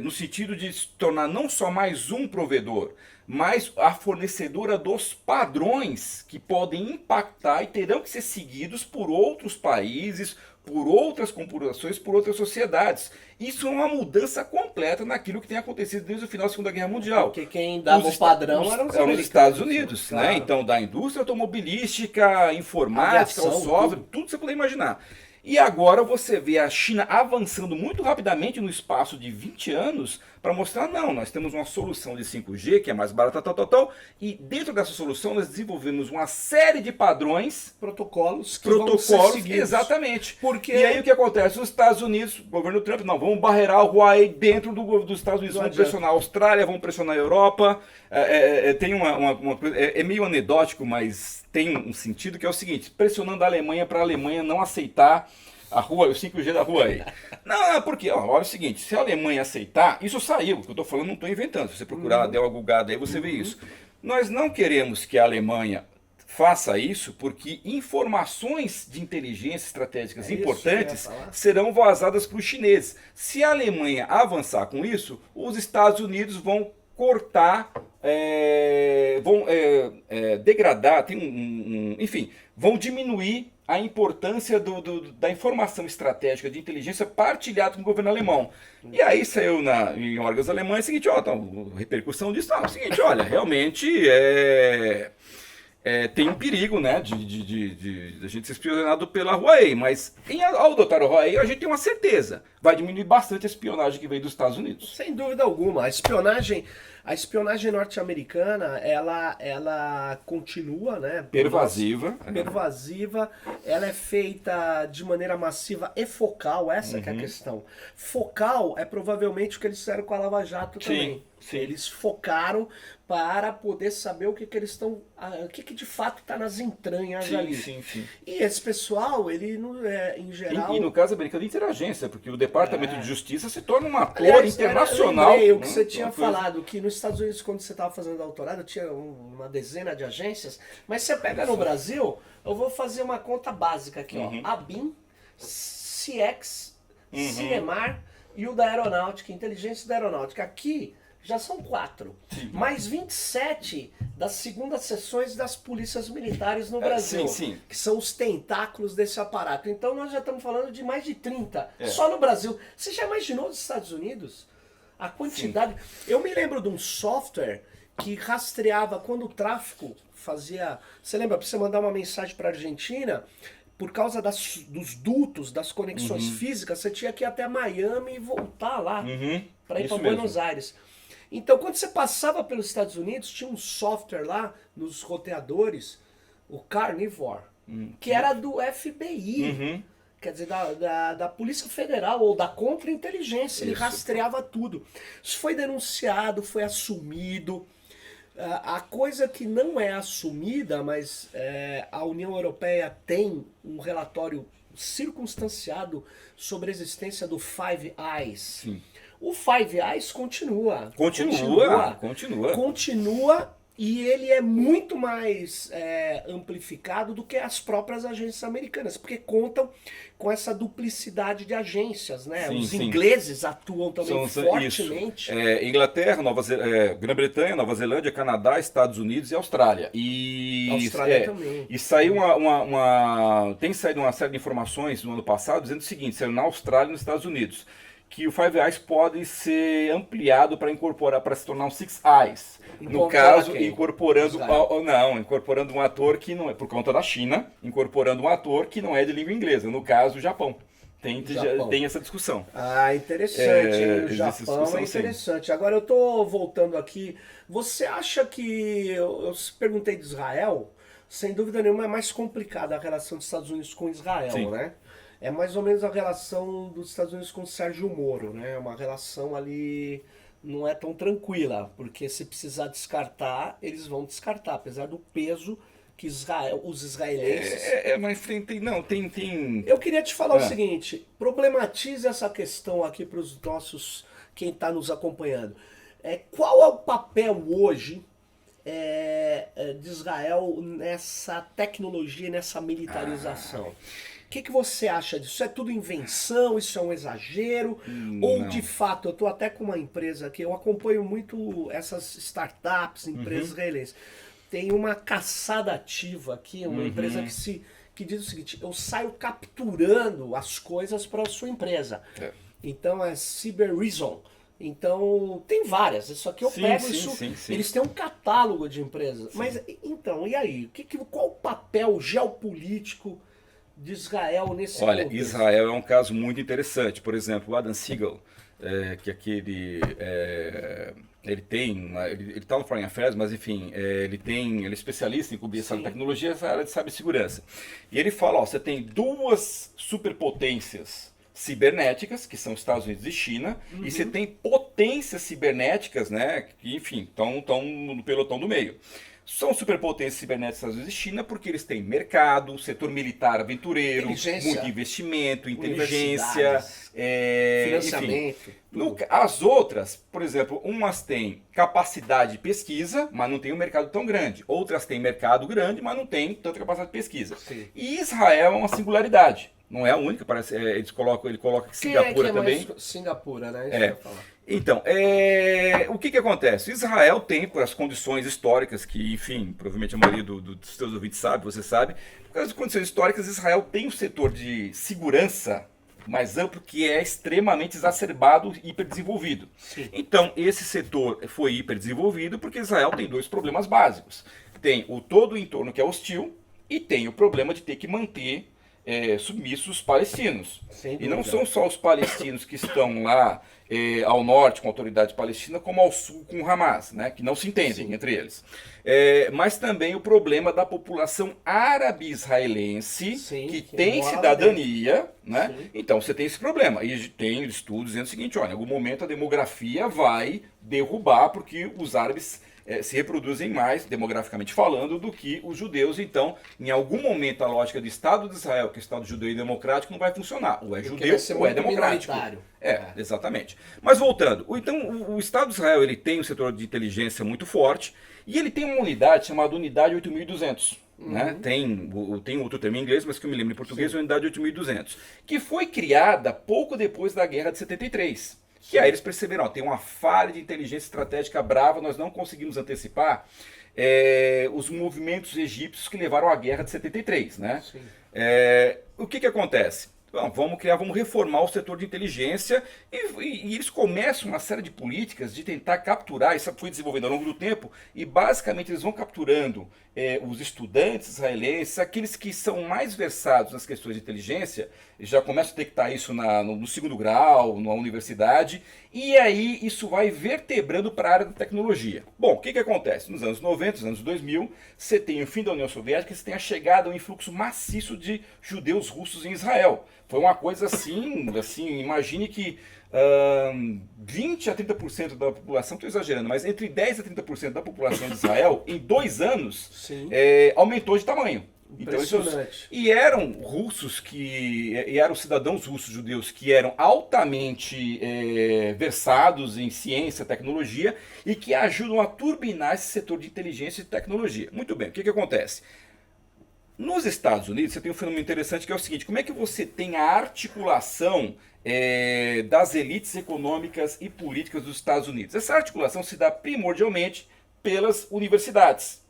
[SPEAKER 2] no sentido de se tornar não só mais um provedor, mas a fornecedora dos padrões que podem impactar e terão que ser seguidos por outros países, por outras corporações, por outras sociedades. Isso é uma mudança completa naquilo que tem acontecido desde o final da Segunda Guerra Mundial.
[SPEAKER 1] Porque quem dava o padrão eram os
[SPEAKER 2] Estados Unidos,
[SPEAKER 1] claro.
[SPEAKER 2] né? Então, da indústria automobilística, informática,
[SPEAKER 1] Aviação,
[SPEAKER 2] o software, tudo que você puder imaginar. E agora você vê a China avançando muito rapidamente no espaço de 20 anos para mostrar, não, nós temos uma solução de 5G que é mais barata, e dentro dessa solução nós desenvolvemos uma série de padrões,
[SPEAKER 1] protocolos que vão ser seguidos.
[SPEAKER 2] Exatamente.
[SPEAKER 1] Porque...
[SPEAKER 2] E aí o que acontece? Os Estados Unidos, o governo Trump, não, vamos barrerar o Huawei dentro dos Estados Unidos, vamos pressionar a Austrália, vamos pressionar a Europa. Tem uma coisa, é meio anedótico, mas tem um sentido que é o seguinte, pressionando a Alemanha para a Alemanha não aceitar o 5G da Huawei. Não, porque, olha o seguinte, se a Alemanha aceitar, isso saiu, o que eu estou falando não estou inventando, se você procurar, der uma gulgada aí, você vê isso. Nós não queremos que a Alemanha faça isso, porque informações de inteligência estratégicas importantes serão vazadas para os chineses. Se a Alemanha avançar com isso, os Estados Unidos vão cortar, vão degradar, enfim, vão diminuir a importância da informação estratégica de inteligência partilhada com o governo alemão. E aí saiu em órgãos alemães o seguinte, repercussão disso, o seguinte, olha, realmente tem um perigo, né, de a gente ser espionado pela Huawei, mas ao adotar a Huawei, a gente tem uma certeza, vai diminuir bastante a espionagem que vem dos Estados Unidos.
[SPEAKER 1] Sem dúvida alguma, a espionagem norte-americana, ela continua, né?
[SPEAKER 2] Pervasiva.
[SPEAKER 1] Pervasiva, ela é feita de maneira massiva e focal, essa que é a questão. Focal é provavelmente o que eles fizeram com a Lava Jato também.
[SPEAKER 2] Sim.
[SPEAKER 1] Eles focaram para poder saber o que eles estão, o que de fato está nas entranhas ali.
[SPEAKER 2] Sim.
[SPEAKER 1] E esse pessoal, ele em geral...
[SPEAKER 2] E no caso americano, interagência, porque o Departamento de Justiça se torna um ator internacional.
[SPEAKER 1] Eu lembrei o que você tinha falado, que nos Estados Unidos, quando você estava fazendo doutorado, tinha uma dezena de agências, mas você pega no Brasil, eu vou fazer uma conta básica aqui, ó, ABIN, CIEX, CIEMAR e o da Aeronáutica, Inteligência da Aeronáutica. Aqui já são 4, mais 27 das segundas sessões das polícias militares no Brasil, que são os tentáculos desse aparato. Então nós já estamos falando de mais de 30, só no Brasil. Você já imaginou os Estados Unidos? A quantidade... Eu me lembro de um software que rastreava quando o tráfico fazia... Você lembra, para você mandar uma mensagem para a Argentina, por causa dos dutos, das conexões físicas, você tinha que ir até Miami e voltar lá para ir para Buenos Aires. Então, quando você passava pelos Estados Unidos, tinha um software lá nos roteadores, o Carnivore, que era do FBI. Quer dizer, da Polícia Federal ou da Contra-Inteligência. Ele rastreava tudo. Isso foi denunciado, foi assumido. A coisa que não é assumida, mas a União Europeia tem um relatório circunstanciado sobre a existência do Five Eyes. O Five Eyes continua.
[SPEAKER 2] Continua.
[SPEAKER 1] E ele é muito mais amplificado do que as próprias agências americanas, porque contam com essa duplicidade de agências, né?
[SPEAKER 2] Sim,
[SPEAKER 1] Os
[SPEAKER 2] sim.
[SPEAKER 1] ingleses atuam também
[SPEAKER 2] Isso.
[SPEAKER 1] fortemente.
[SPEAKER 2] Inglaterra, Grã-Bretanha, Nova Zelândia, Canadá, Estados Unidos e Austrália.
[SPEAKER 1] Austrália também.
[SPEAKER 2] E saiu tem saído uma série de informações no ano passado dizendo o seguinte, saiu na Austrália e nos Estados Unidos, que o Five Eyes pode ser ampliado para incorporar, para se tornar um Six Eyes. No caso, incorporando um ator que não é, por conta da China, incorporando um ator que não é de língua inglesa, no caso, o Japão. Tem essa discussão.
[SPEAKER 1] Ah, interessante, hein? O Japão é
[SPEAKER 2] sim.
[SPEAKER 1] interessante. Agora eu tô voltando aqui. Você acha que. Eu perguntei de Israel, sem dúvida nenhuma é mais complicada a relação dos Estados Unidos com Israel,
[SPEAKER 2] Sim.
[SPEAKER 1] né? É mais ou menos a relação dos Estados Unidos com o Sérgio Moro, né? Uma relação ali não é tão tranquila, porque se precisar descartar, eles vão descartar, apesar do peso que os israelenses.
[SPEAKER 2] Mas tem.
[SPEAKER 1] Eu queria te falar o seguinte: problematize essa questão aqui para os nossos, quem está nos acompanhando. Qual é o papel hoje de Israel nessa tecnologia, nessa militarização? O que você acha disso? É tudo invenção? Isso é um exagero? Ou
[SPEAKER 2] Não.
[SPEAKER 1] de fato, eu estou até com uma empresa aqui, eu acompanho muito essas startups, empresas israelenses. Tem uma caçada ativa aqui, uma empresa que diz o seguinte: eu saio capturando as coisas para a sua empresa. Então é Cyber Reason. Então tem várias. Isso aqui eu pego isso.
[SPEAKER 2] Sim.
[SPEAKER 1] Eles têm um catálogo de empresas. Sim. Mas então, e aí? Qual o papel geopolítico de Israel nesse
[SPEAKER 2] Olha,
[SPEAKER 1] contexto?
[SPEAKER 2] Israel é um caso muito interessante. Por exemplo, o Adam Siegel, que aquele ele está no Foreign Affairs, mas enfim, ele é especialista em cobrir essa tecnologia, essa área de cibersegurança. E ele fala, você tem duas superpotências cibernéticas, que são Estados Unidos e China, e você tem potências cibernéticas, né, que enfim, estão no pelotão do meio. São superpotências cibernéticas Estados Unidos e China porque eles têm mercado, setor militar aventureiro, muito investimento, inteligência,
[SPEAKER 1] financiamento.
[SPEAKER 2] Enfim. As outras, por exemplo, umas têm capacidade de pesquisa, mas não tem um mercado tão grande. Outras têm mercado grande, mas não tem tanta capacidade de pesquisa.
[SPEAKER 1] Sim.
[SPEAKER 2] E Israel é uma singularidade. Não é a única, parece. Ele coloca Singapura também.
[SPEAKER 1] Singapura, né? Isso
[SPEAKER 2] É.
[SPEAKER 1] eu ia falar.
[SPEAKER 2] Então, o que acontece? Israel tem, por as condições históricas, que, enfim, provavelmente a maioria dos seus ouvintes sabe, você sabe, por as condições históricas, Israel tem um setor de segurança mais amplo que é extremamente exacerbado e hiperdesenvolvido.
[SPEAKER 1] Sim.
[SPEAKER 2] Então, esse setor foi hiperdesenvolvido porque Israel tem dois problemas básicos. Tem todo o entorno que é hostil e tem o problema de ter que manter submissos os palestinos. E não são só os palestinos que estão lá ao norte com a autoridade palestina, como ao sul com o Hamas, né, que não se entendem entre eles. Mas também o problema da população árabe-israelense, que tem cidadania, né? Então você tem esse problema. E tem estudos dizendo o seguinte, olha, em algum momento a demografia vai derrubar, porque os árabes se reproduzem mais, demograficamente falando, do que os judeus. Então, em algum momento, a lógica do Estado de Israel, que é o Estado judeu e democrático, não vai funcionar. Ou é judeu ou é democrático. Exatamente. Mas voltando, então o Estado de Israel ele tem um setor de inteligência muito forte e ele tem uma unidade chamada Unidade 8200. Né? Tem outro termo em inglês, mas que eu me lembro em português, a Unidade 8200, que foi criada pouco depois da Guerra de 73. Que aí eles perceberam, tem uma falha de inteligência estratégica brava, nós não conseguimos antecipar os movimentos egípcios que levaram à guerra de 73. Né? O que acontece? Bom, vamos reformar o setor de inteligência e eles começam uma série de políticas de tentar capturar, isso foi desenvolvendo ao longo do tempo, e basicamente eles vão capturando os estudantes israelenses, aqueles que são mais versados nas questões de inteligência, já começam a detectar isso no segundo grau, na universidade, e aí isso vai vertebrando para a área da tecnologia. Bom, o que acontece? Nos anos 90, nos anos 2000, você tem o fim da União Soviética, você tem a chegada, um influxo maciço de judeus russos em Israel. Foi uma coisa assim, imagine que 20 a 30% da população, estou exagerando, mas entre 10 a 30% da população de Israel, em 2 anos, aumentou de tamanho. Então,
[SPEAKER 1] Impressionante.
[SPEAKER 2] e eram russos e eram cidadãos russos judeus que eram altamente versados em ciência, tecnologia e que ajudam a turbinar esse setor de inteligência e tecnologia. Muito bem, o que acontece? Nos Estados Unidos, você tem um fenômeno interessante que é o seguinte: como é que você tem a articulação das elites econômicas e políticas dos Estados Unidos? Essa articulação se dá primordialmente pelas universidades.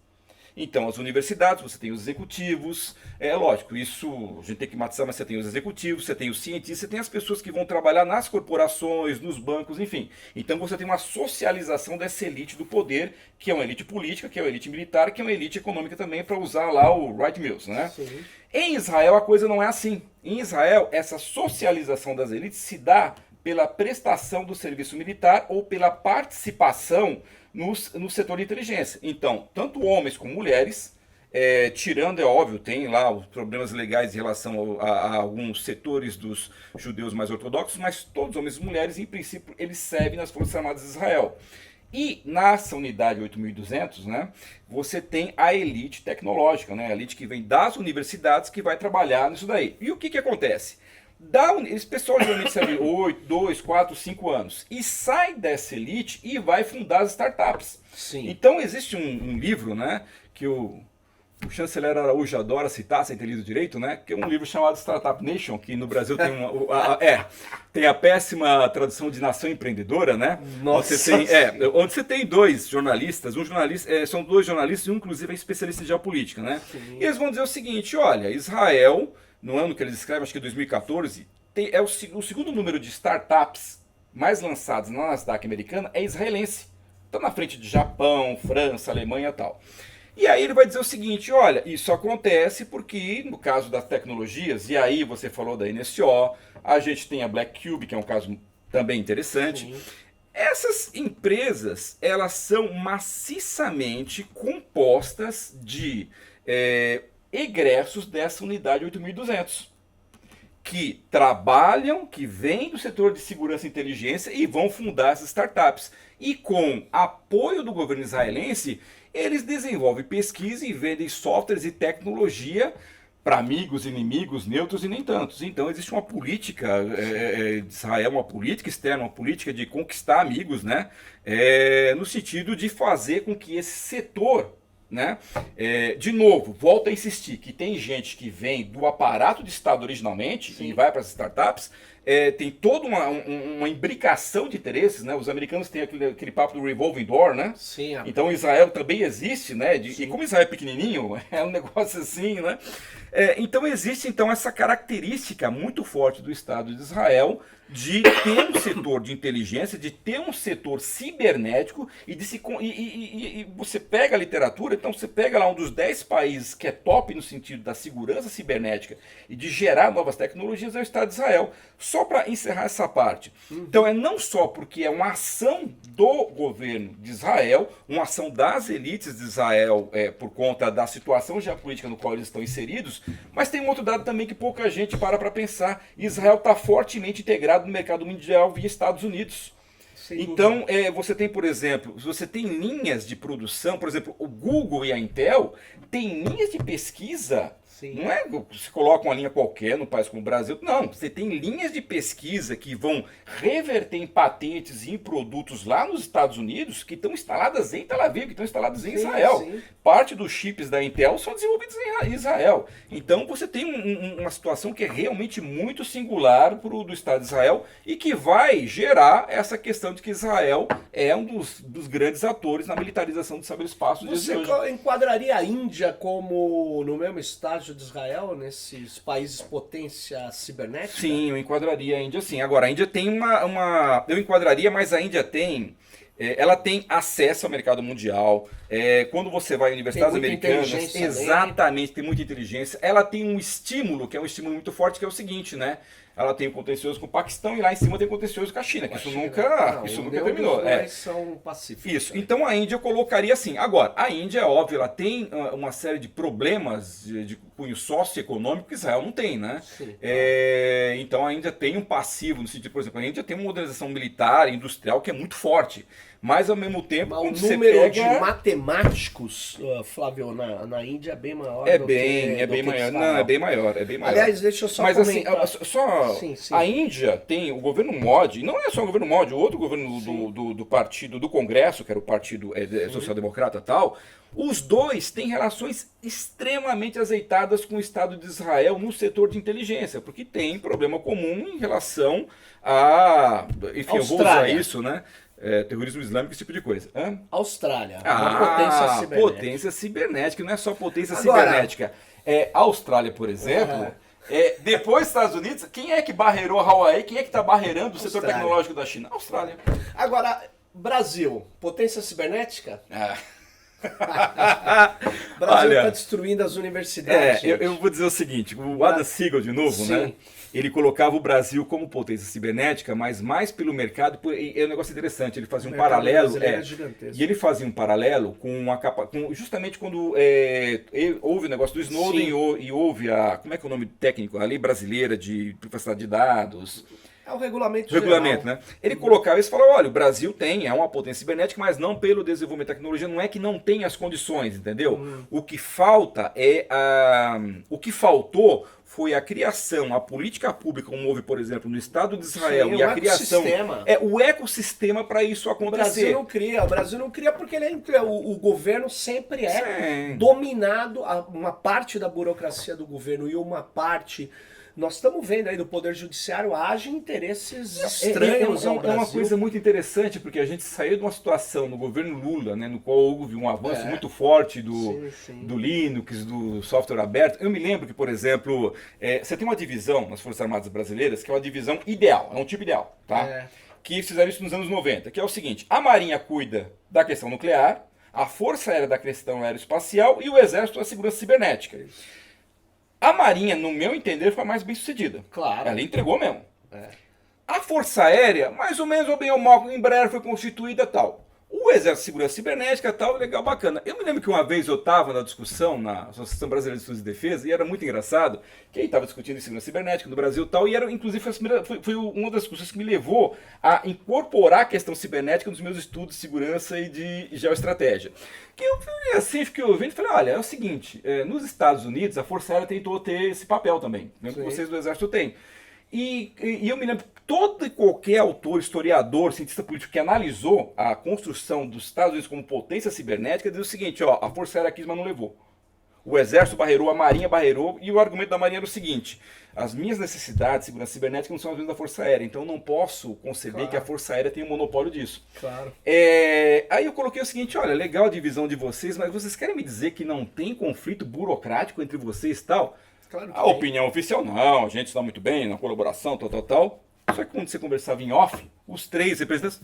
[SPEAKER 2] Então, as universidades, você tem os executivos, lógico, isso a gente tem que matizar, mas você tem os executivos, você tem os cientistas, você tem as pessoas que vão trabalhar nas corporações, nos bancos, enfim. Então, você tem uma socialização dessa elite do poder, que é uma elite política, que é uma elite militar, que é uma elite econômica também, para usar lá o Wright Mills, né?
[SPEAKER 1] Sim.
[SPEAKER 2] Em Israel, a coisa não é assim. Em Israel, essa socialização das elites se dá pela prestação do serviço militar ou pela participação no setor de inteligência. Então, tanto homens como mulheres, tirando, é óbvio, tem lá os problemas legais em relação a alguns setores dos judeus mais ortodoxos, mas todos homens e mulheres, em princípio, eles servem nas Forças Armadas de Israel. E nessa unidade 8.200, né, você tem a elite tecnológica, né, a elite que vem das universidades que vai trabalhar nisso daí. E o que acontece? Esse pessoal geralmente serve 8, 2, 4, 5 anos e sai dessa elite e vai fundar as startups.
[SPEAKER 1] Sim.
[SPEAKER 2] Então existe um livro, né, que o chanceler Araújo adora citar, sem ter lido direito, né, que é um livro chamado Startup Nation, que no Brasil tem tem a péssima tradução de Nação Empreendedora, né?
[SPEAKER 1] Nossa.
[SPEAKER 2] Onde você tem dois jornalistas, são dois jornalistas e um inclusive é especialista em geopolítica, né?
[SPEAKER 1] Sim.
[SPEAKER 2] E eles vão dizer o seguinte: olha, Israel, no ano que eles escrevem, acho que é 2014, é o segundo número de startups mais lançadas na Nasdaq americana é israelense. Está na frente de Japão, França, Alemanha e tal. E aí ele vai dizer o seguinte: olha, isso acontece porque, no caso das tecnologias, e aí você falou da NSO, a gente tem a Black Cube, que é um caso também interessante.
[SPEAKER 1] Sim.
[SPEAKER 2] Essas empresas, elas são maciçamente compostas de egressos dessa unidade 8.200, que trabalham, que vêm do setor de segurança e inteligência e vão fundar essas startups. E com apoio do governo israelense, eles desenvolvem pesquisa e vendem softwares e tecnologia para amigos, inimigos, neutros e nem tantos. Então existe uma política de Israel, uma política externa, uma política de conquistar amigos, né? No sentido de fazer com que esse setor, né? De novo, volto a insistir que tem gente que vem do aparato de Estado originalmente. Sim. E vai para as startups, tem toda uma imbricação de interesses, né? Os americanos têm aquele papo do revolving door, né?
[SPEAKER 1] Sim.
[SPEAKER 2] Então Israel também existe, né? E como Israel é pequenininho, é um negócio assim, né? Então existe essa característica muito forte do Estado de Israel de ter um setor de inteligência, de ter um setor cibernético e você pega a literatura, então você pega lá um dos 10 países que é top no sentido da segurança cibernética e de gerar novas tecnologias, é o Estado de Israel. Só para encerrar essa parte. Então não só porque é uma ação do governo de Israel, uma ação das elites de Israel por conta da situação geopolítica no qual eles estão inseridos, mas tem um outro dado também que pouca gente para pensar. Israel está fortemente integrado no mercado mundial via Estados Unidos. Então, você tem, por exemplo, você tem linhas de produção, por exemplo, o Google e a Intel têm linhas de pesquisa. Sim. Não é que você coloca uma linha qualquer no país como o Brasil. Não, você tem linhas de pesquisa que vão reverter em patentes e em produtos lá nos Estados Unidos que estão instaladas em Tel Aviv, que estão instaladas em Israel. Sim. Parte dos chips da Intel são desenvolvidos em Israel. Então você tem uma situação que é realmente muito singular do Estado de Israel e que vai gerar essa questão de que Israel é um dos grandes atores na militarização do cyberespaço.
[SPEAKER 1] Você enquadraria a Índia como no mesmo estágio de Israel, nesses países potência cibernética?
[SPEAKER 2] Sim, eu enquadraria a Índia sim. Agora, a Índia tem eu enquadraria, mas a Índia tem... ela tem acesso ao mercado mundial. Quando você vai em universidades americanas, exatamente, tem muita inteligência. Ela tem um estímulo, que é um estímulo muito forte, que é o seguinte, né? Ela tem um contencioso com o Paquistão e lá em cima tem contencioso com a China, que isso nunca terminou.
[SPEAKER 1] São pacíficos.
[SPEAKER 2] Isso. Então a Índia eu colocaria assim. Agora, a Índia, é óbvio, ela tem uma série de problemas de cunho socioeconômico que Israel não tem, né?
[SPEAKER 1] Sim.
[SPEAKER 2] Então a Índia tem um passivo, no sentido, por exemplo, a Índia tem uma modernização militar e industrial que é muito forte. Mas ao mesmo tempo,
[SPEAKER 1] Mas
[SPEAKER 2] quando
[SPEAKER 1] o
[SPEAKER 2] você
[SPEAKER 1] número de
[SPEAKER 2] pega...
[SPEAKER 1] matemáticos, Flávio, na Índia é bem maior
[SPEAKER 2] É
[SPEAKER 1] do
[SPEAKER 2] bem,
[SPEAKER 1] que,
[SPEAKER 2] é
[SPEAKER 1] do
[SPEAKER 2] bem
[SPEAKER 1] que
[SPEAKER 2] maior. Não,
[SPEAKER 1] Israel.
[SPEAKER 2] é bem maior, é bem maior.
[SPEAKER 1] Aliás, deixa eu só
[SPEAKER 2] Mas assim,
[SPEAKER 1] comentar.
[SPEAKER 2] só
[SPEAKER 1] Sim, sim.
[SPEAKER 2] a Índia tem o governo Modi, e não é só o governo Modi, o outro governo do partido do Congresso, que era o partido social-democrata e tal, os dois têm relações extremamente azeitadas com o Estado de Israel no setor de inteligência, porque tem problema comum em relação a, enfim, eu vou usar
[SPEAKER 1] Austrália.
[SPEAKER 2] isso, né? Terrorismo islâmico, esse tipo de coisa. Hã?
[SPEAKER 1] Austrália, uma potência cibernética.
[SPEAKER 2] Potência cibernética, não é só potência
[SPEAKER 1] Agora,
[SPEAKER 2] cibernética. A Austrália, por exemplo, depois dos Estados Unidos, quem é que barreirou a Huawei? Quem é que está barreirando o setor
[SPEAKER 1] Austrália.
[SPEAKER 2] tecnológico da China? Austrália.
[SPEAKER 1] Agora, Brasil, potência cibernética?
[SPEAKER 2] É.
[SPEAKER 1] Brasil
[SPEAKER 2] Olha,
[SPEAKER 1] está destruindo as universidades.
[SPEAKER 2] eu vou dizer o seguinte, o Adam Siegel, de novo,
[SPEAKER 1] Sim.
[SPEAKER 2] né? Ele colocava o Brasil como potência cibernética, mas mais pelo mercado, e é um negócio interessante, ele fazia um
[SPEAKER 1] mercado
[SPEAKER 2] paralelo,
[SPEAKER 1] brasileiro é gigantesco.
[SPEAKER 2] e ele fazia um paralelo justamente quando houve o negócio do Snowden e houve como é que é o nome técnico? A lei brasileira de privacidade de dados.
[SPEAKER 1] É o regulamento
[SPEAKER 2] Geral, né? Ele colocava isso e falava, olha, o Brasil é uma potência cibernética, mas não pelo desenvolvimento da tecnologia, não é que não tem as condições, entendeu? O que falta o que faltou foi a criação, a política pública, como houve, por exemplo, no Estado de Israel, e a criação, o ecossistema para isso acontecer.
[SPEAKER 1] O Brasil não cria porque o governo sempre dominado, uma parte da burocracia do governo e uma parte... Nós estamos vendo aí do Poder Judiciário age interesses estranhos ao Brasil.
[SPEAKER 2] É uma coisa muito interessante, porque a gente saiu de uma situação no governo Lula, né, no qual houve um avanço muito forte do Linux, do software aberto. Eu me lembro que, por exemplo, você tem uma divisão nas Forças Armadas Brasileiras, que é uma divisão ideal, é um tipo ideal, tá? Que fizeram isso nos anos 90, que é o seguinte, a Marinha cuida da questão nuclear, a Força Aérea da questão aeroespacial e o Exército da segurança cibernética. A Marinha, no meu entender, foi a mais bem sucedida.
[SPEAKER 1] Claro.
[SPEAKER 2] Ela entregou mesmo. A Força Aérea, mais ou menos, ou bem ou mal, em breve foi constituída tal. O Exército de Segurança Cibernética tal, legal, bacana. Eu me lembro que uma vez eu estava na discussão na Associação Brasileira de Estudos de Defesa e era muito engraçado que aí estava discutindo segurança cibernética no Brasil e tal, e era, inclusive, foi uma das discussões que me levou a incorporar a questão cibernética nos meus estudos de segurança e de geoestratégia. Que eu assim, fiquei ouvindo e falei, olha, é o seguinte, nos Estados Unidos a Força Aérea tentou ter esse papel também, mesmo que vocês do Exército têm. E eu me lembro, todo e qualquer autor, historiador, cientista político que analisou a construção dos Estados Unidos como potência cibernética diz o seguinte, ó, a Força Aérea quis, mas não levou. O Exército barreirou, a Marinha barreirou, e o argumento da Marinha era o seguinte, as minhas necessidades de segurança cibernética não são as mesmas da Força Aérea, então eu não posso conceber que a Força Aérea tenha um monopólio disso.
[SPEAKER 1] Claro.
[SPEAKER 2] Aí eu coloquei o seguinte, olha, legal a divisão de vocês, mas vocês querem me dizer que não tem conflito burocrático entre vocês e tal?
[SPEAKER 1] Claro que
[SPEAKER 2] A opinião oficial, não, a gente está muito bem na colaboração, tal. Só que quando você conversava em off, os três representantes,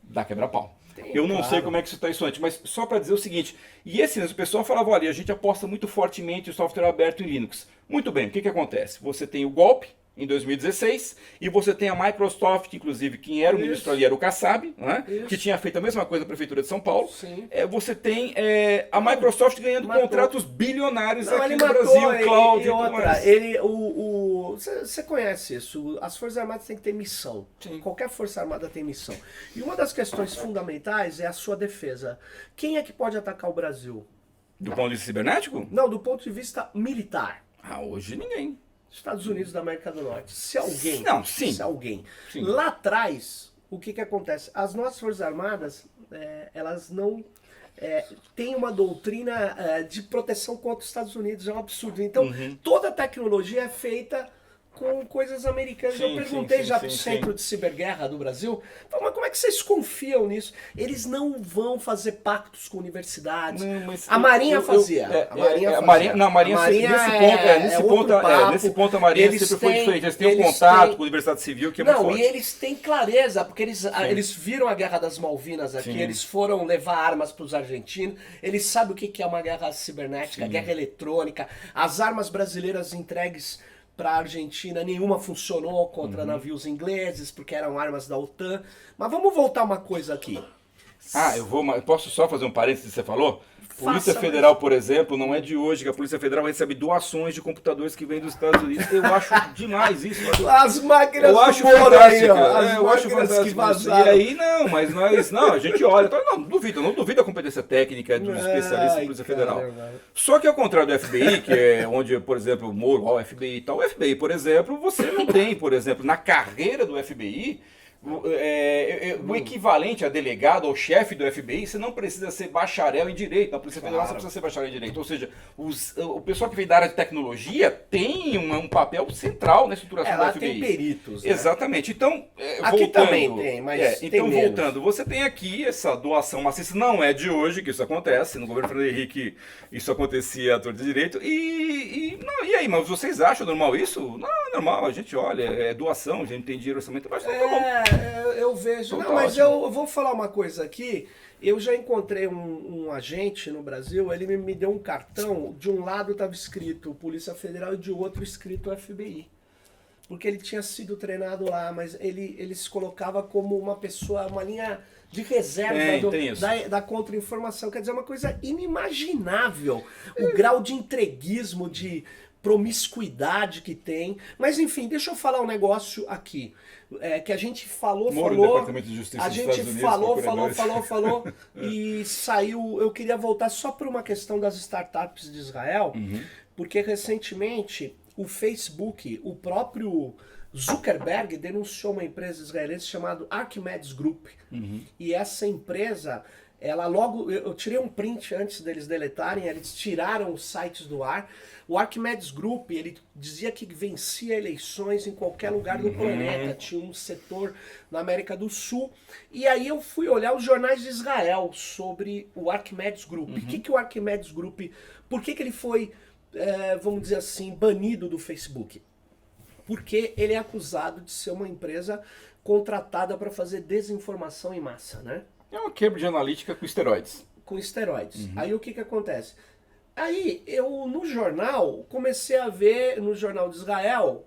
[SPEAKER 2] dá quebra-pau. Eu não sei como é que isso está isso antes, mas só para dizer o seguinte, e esse o pessoal falava, olha, a gente aposta muito fortemente o software aberto em Linux. Muito bem, o que acontece? Você tem o golpe em 2016 e você tem a Microsoft, inclusive, quem era o ministro ali era o Kassab, né, que tinha feito a mesma coisa na Prefeitura de São Paulo. Você tem a Microsoft ganhando contratos bilionários aqui no Brasil, cloud
[SPEAKER 1] e outra, você conhece isso, as Forças Armadas têm que ter missão. Qualquer Força Armada tem missão. E uma das questões fundamentais é a sua defesa. Quem é que pode atacar o Brasil?
[SPEAKER 2] Do ponto de vista cibernético?
[SPEAKER 1] Não, do ponto de vista militar.
[SPEAKER 2] Hoje ninguém.
[SPEAKER 1] Estados Unidos da América do Norte. Se alguém.
[SPEAKER 2] Não, sim.
[SPEAKER 1] Se alguém.
[SPEAKER 2] Sim.
[SPEAKER 1] Lá atrás, o que acontece? As nossas Forças Armadas, elas não têm uma doutrina de proteção contra os Estados Unidos. É um absurdo. Então, toda a tecnologia é feita com coisas americanas. Eu perguntei já para o Centro de Ciberguerra do Brasil, mas como é que vocês confiam nisso? Eles não vão fazer pactos com universidades.
[SPEAKER 2] Não,
[SPEAKER 1] a Marinha fazia.
[SPEAKER 2] Nesse ponto a Marinha sempre foi diferente. Eles têm um contato com a Universidade Civil que é muito forte.
[SPEAKER 1] E eles têm clareza, porque eles viram a Guerra das Malvinas aqui, eles foram levar armas para os argentinos, eles sabem o que é uma guerra cibernética, guerra eletrônica, as armas brasileiras entregues para a Argentina, nenhuma funcionou contra navios ingleses, porque eram armas da OTAN. Mas vamos voltar uma coisa aqui.
[SPEAKER 2] Posso só fazer um parênteses que você falou? Polícia
[SPEAKER 1] Faça,
[SPEAKER 2] Federal, por exemplo, não é de hoje que a Polícia Federal recebe doações de computadores que vêm dos Estados Unidos. Eu acho demais isso.
[SPEAKER 1] As máquinas
[SPEAKER 2] Eu acho
[SPEAKER 1] do Moro aí,
[SPEAKER 2] fantástico.
[SPEAKER 1] ó. As
[SPEAKER 2] Eu acho
[SPEAKER 1] máquinas que
[SPEAKER 2] fantástico isso. E
[SPEAKER 1] vazaram.
[SPEAKER 2] aí, não, mas nós. Não, a gente olha. Não duvido a competência técnica dos especialistas da Polícia Federal.
[SPEAKER 1] Caramba.
[SPEAKER 2] Só que ao contrário do FBI, que é onde, por exemplo, o Moro, ó, o FBI e tal, o FBI, por exemplo, você não tem, por exemplo, na carreira do FBI. O equivalente a delegado ou chefe do FBI, você não precisa ser bacharel em direito. Na Polícia Federal você precisa ser bacharel em direito. Ou seja, o pessoal que vem da área de tecnologia tem um papel central na estruturação do FBI.
[SPEAKER 1] Tem peritos, né?
[SPEAKER 2] Exatamente. Então,
[SPEAKER 1] aqui
[SPEAKER 2] voltando,
[SPEAKER 1] também tem, mas tem
[SPEAKER 2] então,
[SPEAKER 1] menos.
[SPEAKER 2] voltando, você tem aqui essa doação maciça. Não é de hoje que isso acontece. No governo Fernando Henrique isso acontecia à torta de direito. E aí, mas vocês acham normal isso? Não, é normal. A gente olha, é doação, a gente tem dinheiro orçamento baixo, tá bom.
[SPEAKER 1] Eu vejo.
[SPEAKER 2] Então
[SPEAKER 1] Não,
[SPEAKER 2] tá
[SPEAKER 1] mas
[SPEAKER 2] ótimo.
[SPEAKER 1] eu vou falar uma coisa aqui. Eu já encontrei um agente no Brasil, ele me deu um cartão, de um lado estava escrito Polícia Federal e de outro escrito FBI. Porque ele tinha sido treinado lá, mas ele se colocava como uma pessoa, uma linha de reserva
[SPEAKER 2] Tem isso.
[SPEAKER 1] da contra-informação. Quer dizer, uma coisa inimaginável. O grau de entreguismo, de promiscuidade que tem. Mas enfim, deixa eu falar um negócio aqui. Que a gente falou,
[SPEAKER 2] Moro,
[SPEAKER 1] falou.
[SPEAKER 2] Departamento de Justiça
[SPEAKER 1] A
[SPEAKER 2] dos
[SPEAKER 1] gente
[SPEAKER 2] Estados Unidos,
[SPEAKER 1] falou
[SPEAKER 2] procuradores.
[SPEAKER 1] e saiu. Eu queria voltar só por uma questão das startups de Israel, porque recentemente o Facebook, o próprio Zuckerberg denunciou uma empresa israelense chamada Archimedes Group. E essa empresa, ela logo, eu tirei um print antes deles deletarem, eles tiraram os sites do ar. O Archimedes Group, ele dizia que vencia eleições em qualquer lugar do planeta, tinha um setor na América do Sul. E aí eu fui olhar os jornais de Israel sobre o Archimedes Group. O que o Archimedes Group, por que ele foi, vamos dizer assim, banido do Facebook? Porque ele é acusado de ser uma empresa contratada para fazer desinformação em massa, né?
[SPEAKER 2] É uma Cambridge Analytica com esteroides.
[SPEAKER 1] Com esteroides. Aí o que acontece? Aí eu no jornal comecei a ver, no jornal de Israel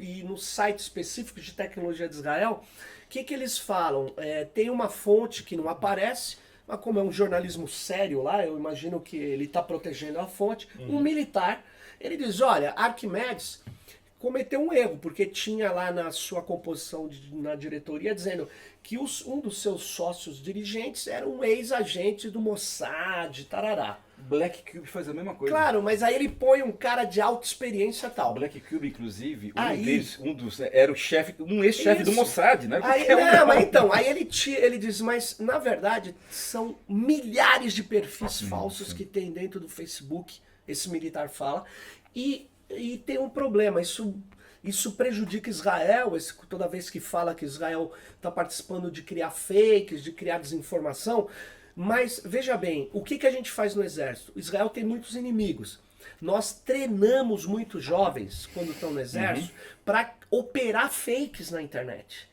[SPEAKER 1] e no site específico de tecnologia de Israel, o que eles falam? Tem uma fonte que não aparece, mas como é um jornalismo sério lá, eu imagino que ele está protegendo a fonte, um militar, ele diz, olha, Arquimedes cometeu um erro, porque tinha lá na sua composição na diretoria dizendo que um dos seus sócios dirigentes era um ex-agente do Mossad, tarará.
[SPEAKER 2] Black Cube faz a mesma coisa.
[SPEAKER 1] Claro, mas aí ele põe um cara de alta experiência e tal.
[SPEAKER 2] Black Cube, inclusive,
[SPEAKER 1] Aí-
[SPEAKER 2] era o chefe, um ex-chefe do
[SPEAKER 1] Isso.
[SPEAKER 2] Mossad, né?
[SPEAKER 1] Aí, mas então, aí ele diz, mas na verdade são milhares de perfis falsos que tem dentro do Facebook, esse militar fala, e tem um problema, isso prejudica Israel, toda vez que fala que Israel está participando de criar fakes, de criar desinformação, mas veja bem, o que a gente faz no exército? Israel tem muitos inimigos. Nós treinamos muitos jovens, quando estão no exército, para operar fakes na internet.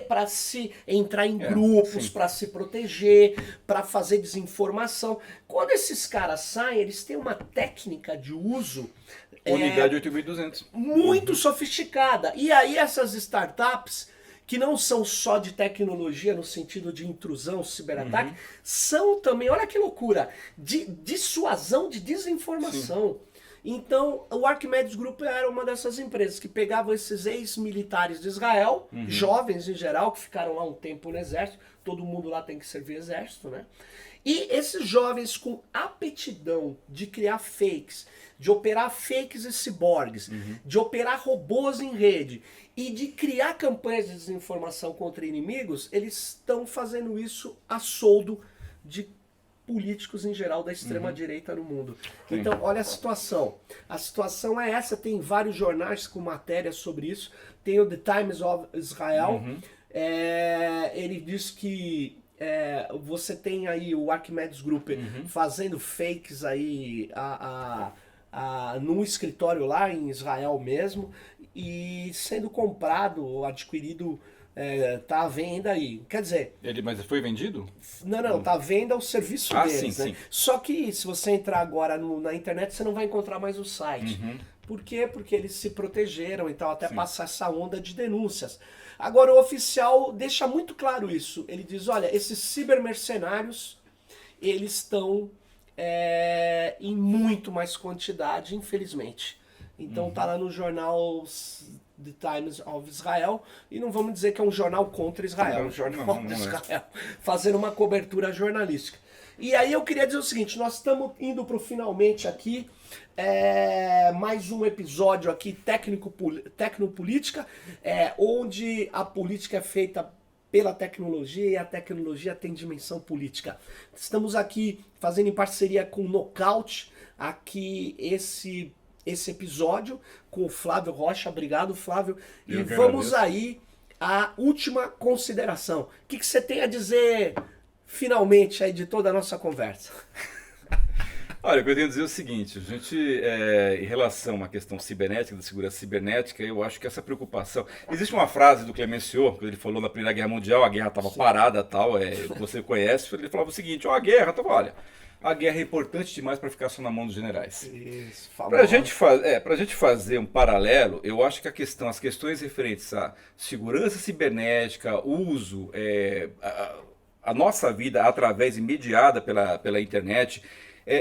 [SPEAKER 1] Para se entrar em grupos, para se proteger, para fazer desinformação. Quando esses caras saem, eles têm uma técnica de uso
[SPEAKER 2] Unidade 8200.
[SPEAKER 1] muito sofisticada. E aí essas startups, que não são só de tecnologia no sentido de intrusão, ciberataque, são também, olha que loucura, de dissuasão de desinformação. Então, o Archimedes Group era uma dessas empresas que pegavam esses ex-militares de Israel, jovens em geral, que ficaram lá um tempo no exército, todo mundo lá tem que servir exército, né? E esses jovens com aptidão de criar fakes, de operar fakes e ciborgues, de operar robôs em rede e de criar campanhas de desinformação contra inimigos, eles estão fazendo isso a soldo de políticos em geral da extrema-direita no mundo.
[SPEAKER 2] Sim.
[SPEAKER 1] Então, olha a situação. A situação é essa, tem vários jornais com matérias sobre isso. Tem o The Times of Israel. Ele diz que você tem aí o Archimedes Group fazendo fakes aí num escritório lá em Israel mesmo e sendo comprado ou adquirido, tá à venda aí. Quer dizer,
[SPEAKER 2] Mas foi vendido?
[SPEAKER 1] não, tá à venda o serviço deles,
[SPEAKER 2] sim,
[SPEAKER 1] né?
[SPEAKER 2] sim.
[SPEAKER 1] Só que se você entrar agora na internet, você não vai encontrar mais o site. Por quê? Porque eles se protegeram e tal, até passar essa onda de denúncias. Agora, o oficial deixa muito claro isso. Ele diz, olha, esses cibermercenários, eles estão em muito mais quantidade, infelizmente. Então tá lá no jornal The Times of Israel, e não vamos dizer que é um jornal contra Israel,
[SPEAKER 2] Não,
[SPEAKER 1] um jornal
[SPEAKER 2] não,
[SPEAKER 1] de
[SPEAKER 2] não é.
[SPEAKER 1] Israel, fazendo uma cobertura jornalística. E aí eu queria dizer o seguinte, nós estamos indo para o finalmente aqui, mais um episódio aqui, Tecnopolítica, onde a política é feita pela tecnologia e a tecnologia tem dimensão política. Estamos aqui fazendo em parceria com o Nocaute, aqui esse episódio com o Flávio Rocha. Obrigado, Flávio. E vamos aí à última consideração. O que você tem a dizer finalmente aí de toda a nossa conversa?
[SPEAKER 2] Olha, o que eu tenho a dizer é o seguinte, a gente, em relação à questão cibernética, da segurança cibernética, eu acho que essa preocupação... Existe uma frase do Clemenceau, que ele falou na Primeira Guerra Mundial, a guerra estava parada tal, você conhece, ele falava o seguinte, a guerra estava, olha, a guerra é importante demais para ficar só na mão dos generais.
[SPEAKER 1] Isso,
[SPEAKER 2] para a gente fazer um paralelo, eu acho que as questões referentes à segurança cibernética, uso, a nossa vida através imediata pela internet...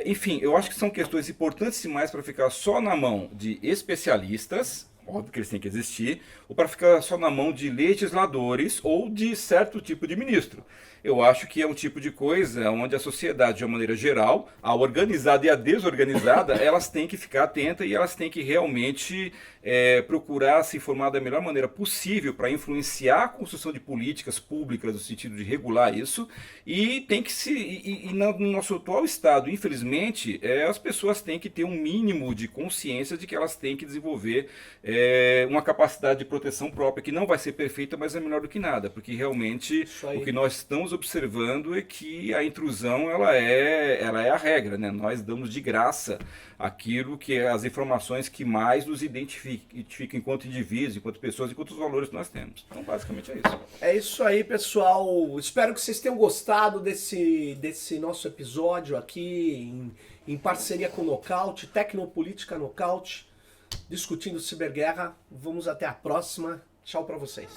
[SPEAKER 2] enfim, eu acho que são questões importantes demais para ficar só na mão de especialistas, óbvio que eles têm que existir, ou para ficar só na mão de legisladores ou de certo tipo de ministro. Eu acho que é um tipo de coisa onde a sociedade, de uma maneira geral, a organizada e a desorganizada, elas têm que ficar atentas e elas têm que realmente procurar se informar da melhor maneira possível para influenciar a construção de políticas públicas no sentido de regular isso, e tem que no nosso atual estado, infelizmente, as pessoas têm que ter um mínimo de consciência de que elas têm que desenvolver uma capacidade de proteção própria, que não vai ser perfeita, mas é melhor do que nada, porque realmente o que nós estamos observando é que a intrusão ela é a regra, né? Nós damos de graça aquilo que é as informações que mais nos identificam enquanto indivíduos, enquanto pessoas, enquanto os valores que nós temos. Então, basicamente é isso.
[SPEAKER 1] É isso aí, pessoal. Espero que vocês tenham gostado desse nosso episódio aqui em parceria com o Nocaute, Tecnopolítica Nocaute, discutindo ciberguerra. Vamos até a próxima. Tchau para vocês.